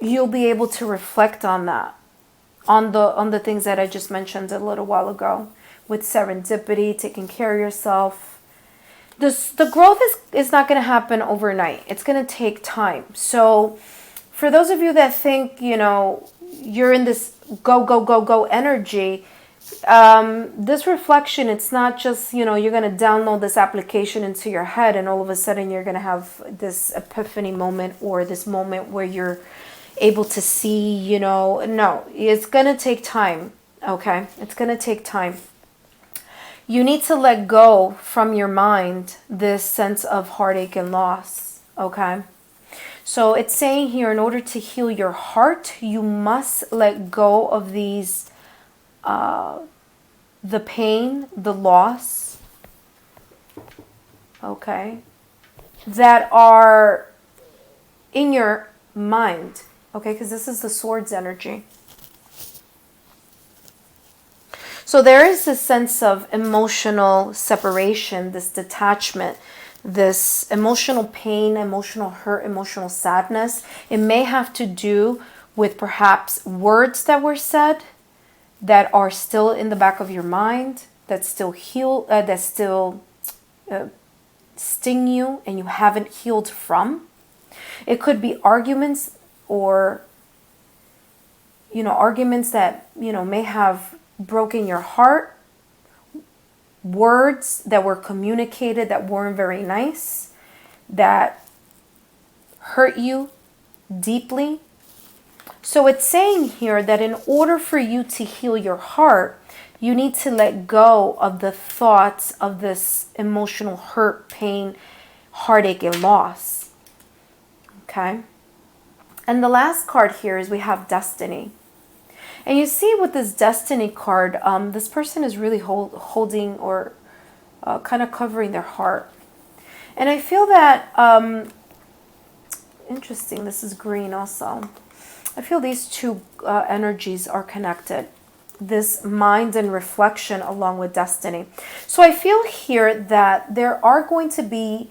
you'll be able to reflect on that, on the things that I just mentioned a little while ago, with serendipity, taking care of yourself. The growth is not going to happen overnight. It's going to take time. So for those of you that think, you know, you're in this go, go, go, go energy, this reflection, it's not just, you know, you're going to download this application into your head and all of a sudden you're going to have this epiphany moment or this moment where you're able to see, you know. No, it's going to take time. Okay. It's going to take time. You need to let go from your mind this sense of heartache and loss. Okay. So it's saying here, in order to heal your heart, you must let go of these, the pain, the loss, okay, that are in your mind, okay, because this is the swords energy. So there is this sense of emotional separation, this detachment, this emotional pain, emotional hurt, emotional sadness. It may have to do with perhaps words that were said that are still in the back of your mind, that still sting you and you haven't healed from. It could be arguments or, you know, arguments that, you know, may have broken your heart, words that were communicated that weren't very nice, that hurt you deeply. So it's saying here that in order for you to heal your heart, you need to let go of the thoughts of this emotional hurt, pain, heartache, and loss. Okay? And the last card here is we have Destiny. And you see with this Destiny card, this person is really holding or kind of covering their heart. And I feel that, interesting, this is green also. I feel these two energies are connected. This mind and reflection along with destiny. So I feel here that there are going to be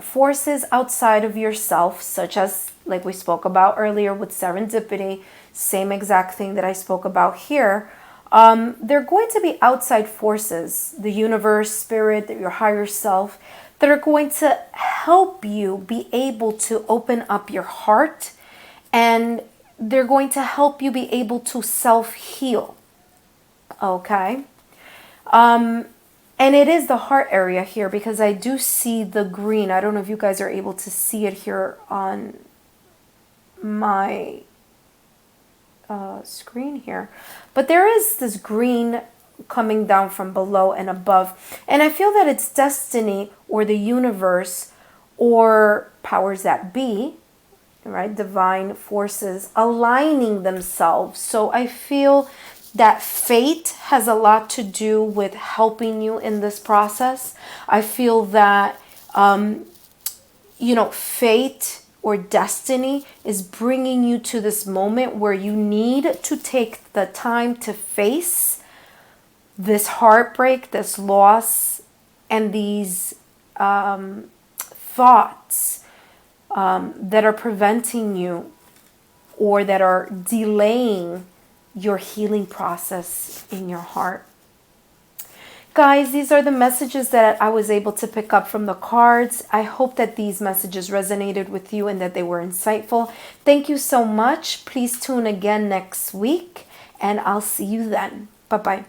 forces outside of yourself, such as, like we spoke about earlier with serendipity, same exact thing that I spoke about here. There are going to be outside forces, the universe, spirit, your higher self, that are going to help you be able to open up your heart, and they're going to help you be able to self-heal. Okay. And it is the heart area here because I do see the green. I don't know if you guys are able to see it here on my screen here. But there is this green coming down from below and above. And I feel that it's destiny or the universe or powers that be, right? Divine forces aligning themselves. So I feel that fate has a lot to do with helping you in this process. I feel that, fate or destiny is bringing you to this moment where you need to take the time to face this heartbreak, this loss, and these thoughts that are preventing you or that are delaying your healing process in your heart. Guys, these are the messages that I was able to pick up from the cards. I hope that these messages resonated with you and that they were insightful. Thank you so much. Please tune again next week and I'll see you then. Bye-bye.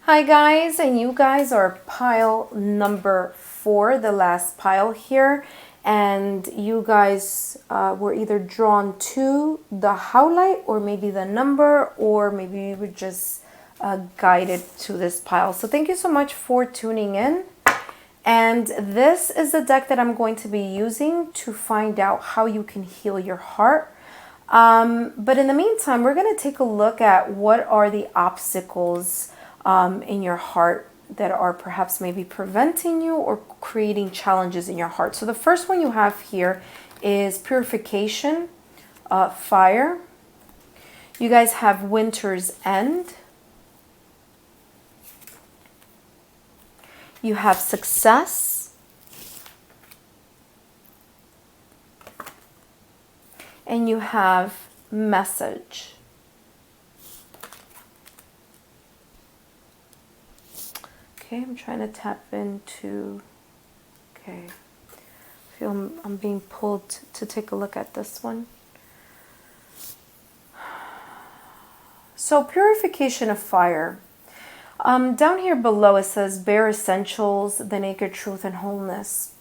Hi guys, and you guys are pile number 4, the last pile here. And you guys were either drawn to the HOWLITE or maybe the number, or maybe you were just guided to this pile. So thank you so much for tuning in. And this is the deck that I'm going to be using to find out how you can heal your heart. But in the meantime, we're going to take a look at what are the obstacles in your heart that are perhaps maybe preventing you or creating challenges in your heart. So the first one you have here is purification, fire. You guys have winter's end. You have success. And you have message. Okay, I'm trying to tap into, okay, I feel I'm being pulled to take a look at this one. So purification of fire. Down here below it says bare essentials, the naked truth and wholeness.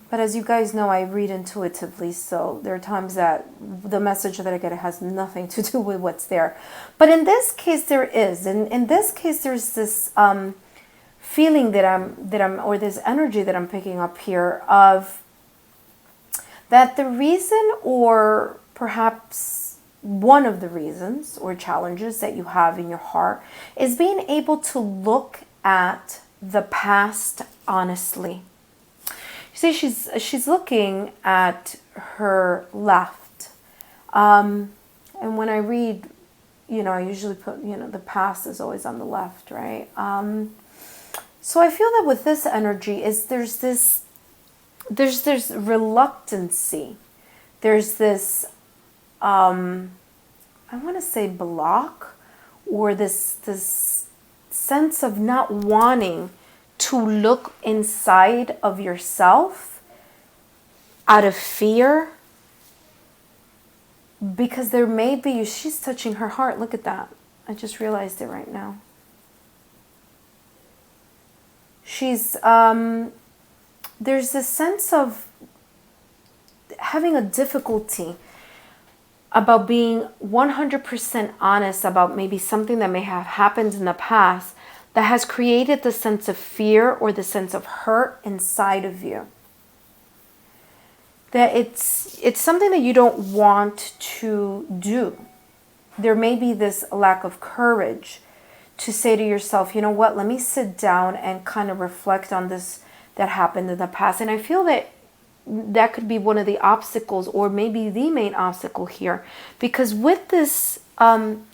But as you guys know, I read intuitively, so there are times that the message that I get has nothing to do with what's there. But in this case, there is. In this case, there's this feeling that I'm, or this energy that I'm picking up here of that the reason, or perhaps one of the reasons or challenges that you have in your heart is being able to look at the past honestly. See, she's looking at her left. And when I read, I usually put, the past is always on the left, right? So I feel that with this energy there's this reluctancy. There's this, I want to say block, or this sense of not wanting to look inside of yourself out of fear, because there may be, she's touching her heart. Look at that. I just realized it right now. She's, there's this sense of having a difficulty about being 100% honest about maybe something that may have happened in the past that has created the sense of fear or the sense of hurt inside of you. That it's something that you don't want to do. There may be this lack of courage to say to yourself, you know what, let me sit down and kind of reflect on this that happened in the past. And I feel that that could be one of the obstacles, or maybe the main obstacle here, because with this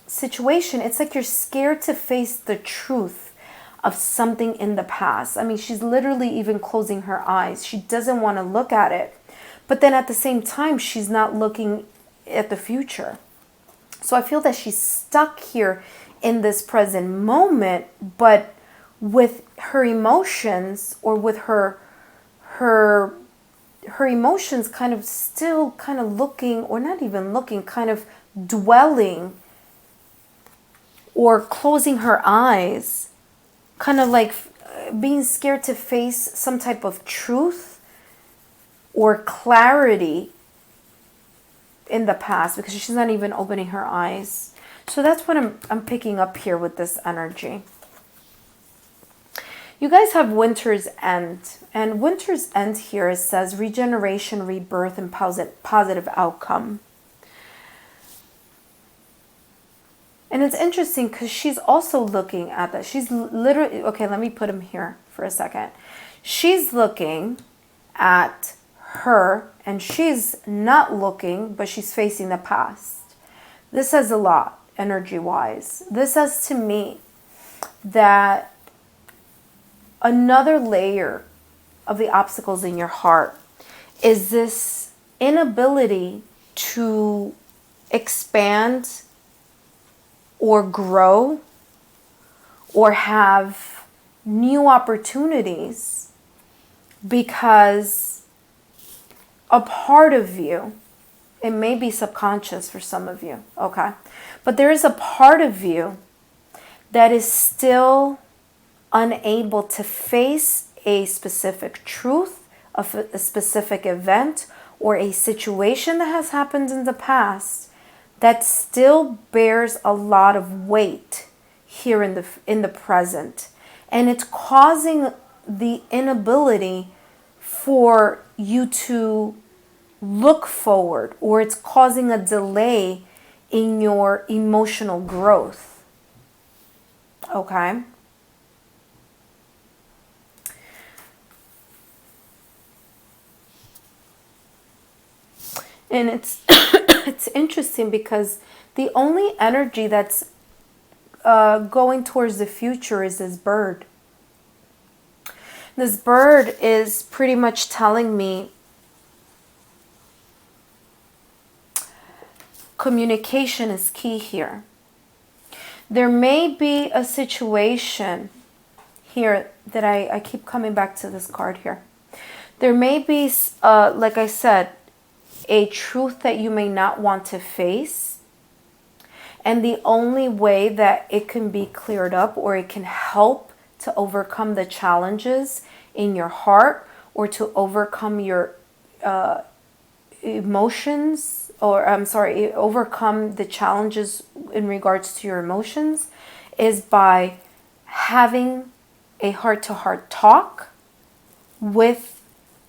situation, it's like you're scared to face the truth of something in the past. I mean, she's literally even closing her eyes. She doesn't want to look at it. But then at the same time, she's not looking at the future. So I feel that she's stuck here in this present moment, but with her emotions, or with her emotions kind of still kind of looking, or not even looking, kind of dwelling or closing her eyes, kind of like being scared to face some type of truth or clarity in the past, because she's not even opening her eyes. So that's what I'm picking up here with this energy. You guys have Winter's End. And Winter's End here, it says regeneration, rebirth, and positive outcome. And it's interesting because she's also looking at that. She's literally, okay, let me put him here for a second. She's looking at her, and she's not looking, but she's facing the past. This says a lot, energy-wise. This says to me that another layer of the obstacles in your heart is this inability to expand or grow or have new opportunities, because a part of you, it may be subconscious for some of you, okay? But there is a part of you that is still unable to face a specific truth, a specific event, or a situation that has happened in the past that still bears a lot of weight here in the present. And it's causing the inability for you to look forward, or it's causing a delay in your emotional growth. Okay? And it's it's interesting because the only energy that's going towards the future is this bird. This bird is pretty much telling me communication is key here. There may be a situation here that I keep coming back to this card here. There may be, like I said, a truth that you may not want to face. And the only way that it can be cleared up, or it can help to overcome the challenges in your heart, or to overcome your emotions, or overcome the challenges in regards to your emotions, is by having a heart-to-heart talk with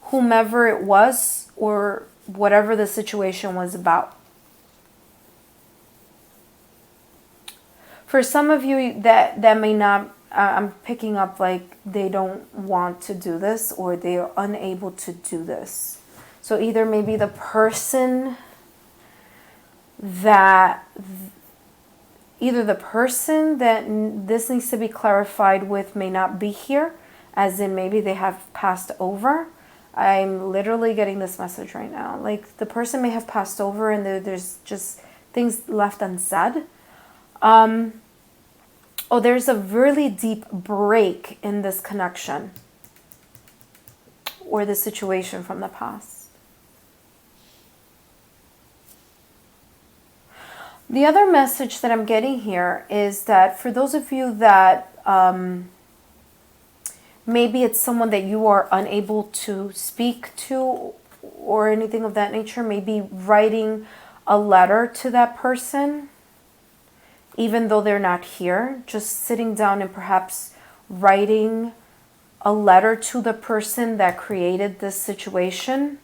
whomever it was, or whatever the situation was about. For some of you that may not, I'm picking up like they don't want to do this, or they are unable to do this. So either maybe the person that this needs to be clarified with may not be here, as in maybe they have passed over. I'm literally getting this message right now. Like the person may have passed over, and there's just things left unsaid. Oh, there's a really deep break in this connection or the situation from the past. The other message that I'm getting here is that for those of you that maybe it's someone that you are unable to speak to or anything of that nature, maybe writing a letter to that person, even though they're not here, just sitting down and perhaps writing a letter to the person that created this situation,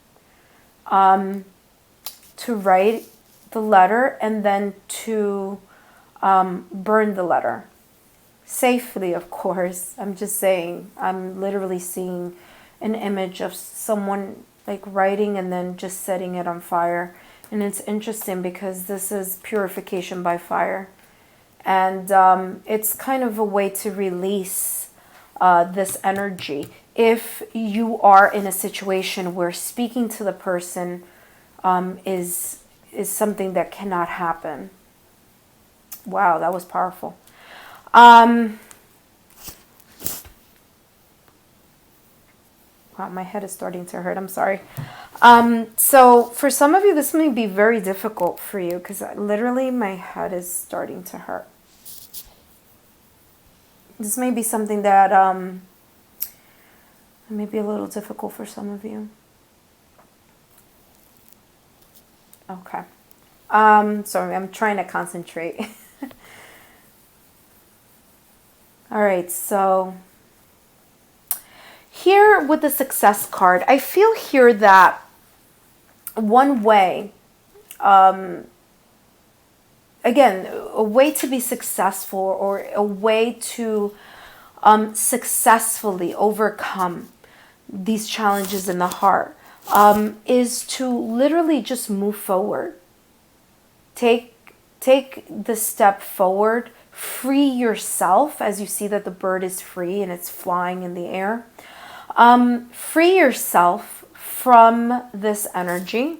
to write the letter and then to burn the letter. Safely, of course. I'm just saying, I'm literally seeing an image of someone like writing and then just setting it on fire. And it's interesting because this is purification by fire. And it's kind of a way to release this energy. If you are in a situation where speaking to the person is something that cannot happen. Wow, that was powerful. Wow, my head is starting to hurt. I'm sorry. So for some of you, this may be very difficult for you because literally my head is starting to hurt. This may be something that may be a little difficult for some of you. Okay. Sorry, I'm trying to concentrate. All right, so here with the success card, I feel here that one way, again, a way to be successful or a way to successfully overcome these challenges in the heart is to literally just move forward. Take the step forward. Free yourself, as you see that the bird is free and it's flying in the air. Free yourself from this energy,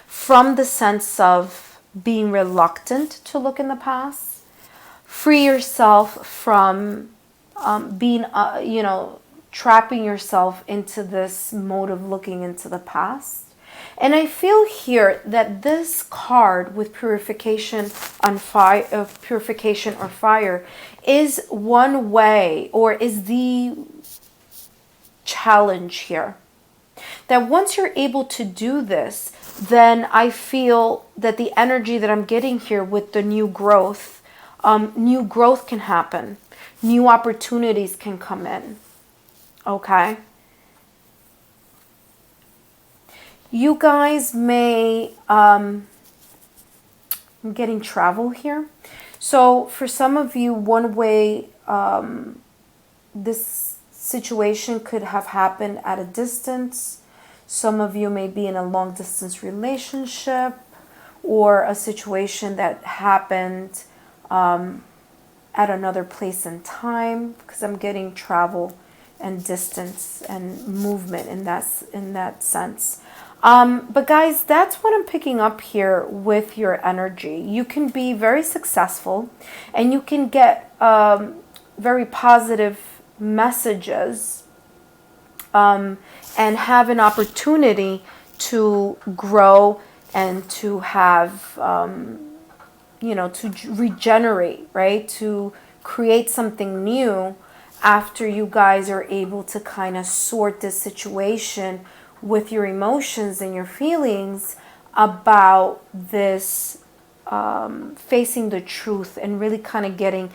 from the sense of being reluctant to look in the past. Free yourself from being, trapping yourself into this mode of looking into the past. And I feel here that this card with purification on fire, purification or fire, is one way, or is the challenge here. That once you're able to do this, then I feel that the energy that I'm getting here with the new growth can happen. New opportunities can come in. Okay? You guys may, I'm getting travel here. So for some of you, one way this situation could have happened at a distance. Some of you may be in a long distance relationship or a situation that happened at another place and time, because I'm getting travel and distance and movement in that sense. But guys, that's what I'm picking up here with your energy. You can be very successful and you can get very positive messages and have an opportunity to grow and to have, you know, to regenerate, right? To create something new after you guys are able to kind of sort this situation with your emotions and your feelings about this, facing the truth and really kind of getting,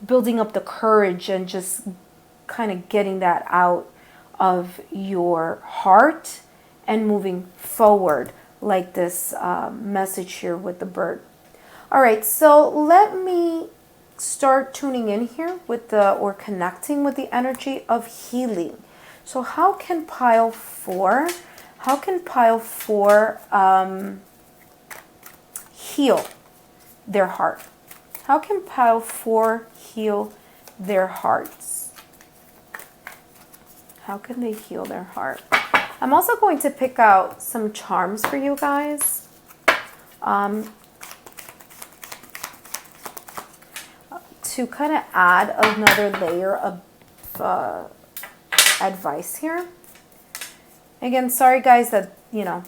building up the courage and just kind of getting that out of your heart and moving forward like this message here with the bird. All right, so let me start tuning in here with or connecting with the energy of healing. So how can pile 4 heal their heart? How can pile 4 heal their hearts? How can they heal their heart? I'm also going to pick out some charms for you guys. To kind of add another layer of advice here. Again, sorry guys that, you know,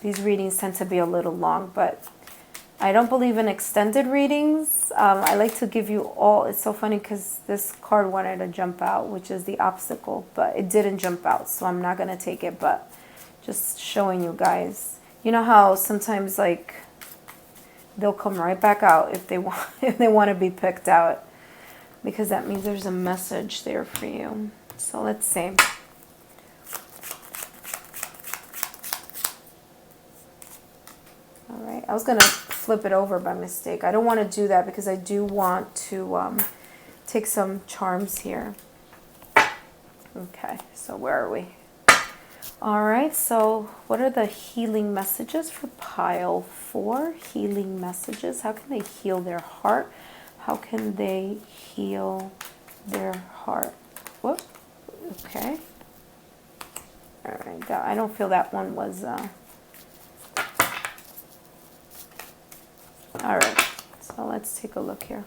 these readings tend to be a little long, but I don't believe in extended readings. I like to give you all. It's so funny because this card wanted to jump out, which is the obstacle, but it didn't jump out, so I'm not going to take it, but just showing you guys. You know how sometimes like they'll come right back out if they want to be picked out, because that means there's a message there for you. So let's see. All right, I was gonna flip it over by mistake. I don't want to do that because I do want to take some charms here. Okay, so where are we? All right, so what are the healing messages for pile 4? Healing messages. How can they heal their heart? How can they heal their heart? Whoop. Okay. All right, I don't feel that one was... All right, so let's take a look here.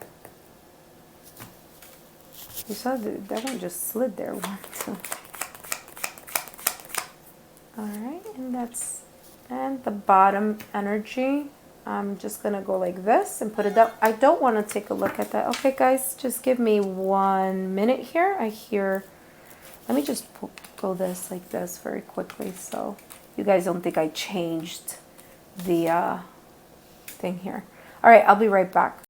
You saw that one just slid there. 1, 2. All right, and the bottom energy, I'm just gonna go like this and put it up. I don't want to take a look at that. Okay, guys, just give me 1 minute here. Let me just go this like this very quickly so you guys don't think I changed the thing here. All right, I'll be right back.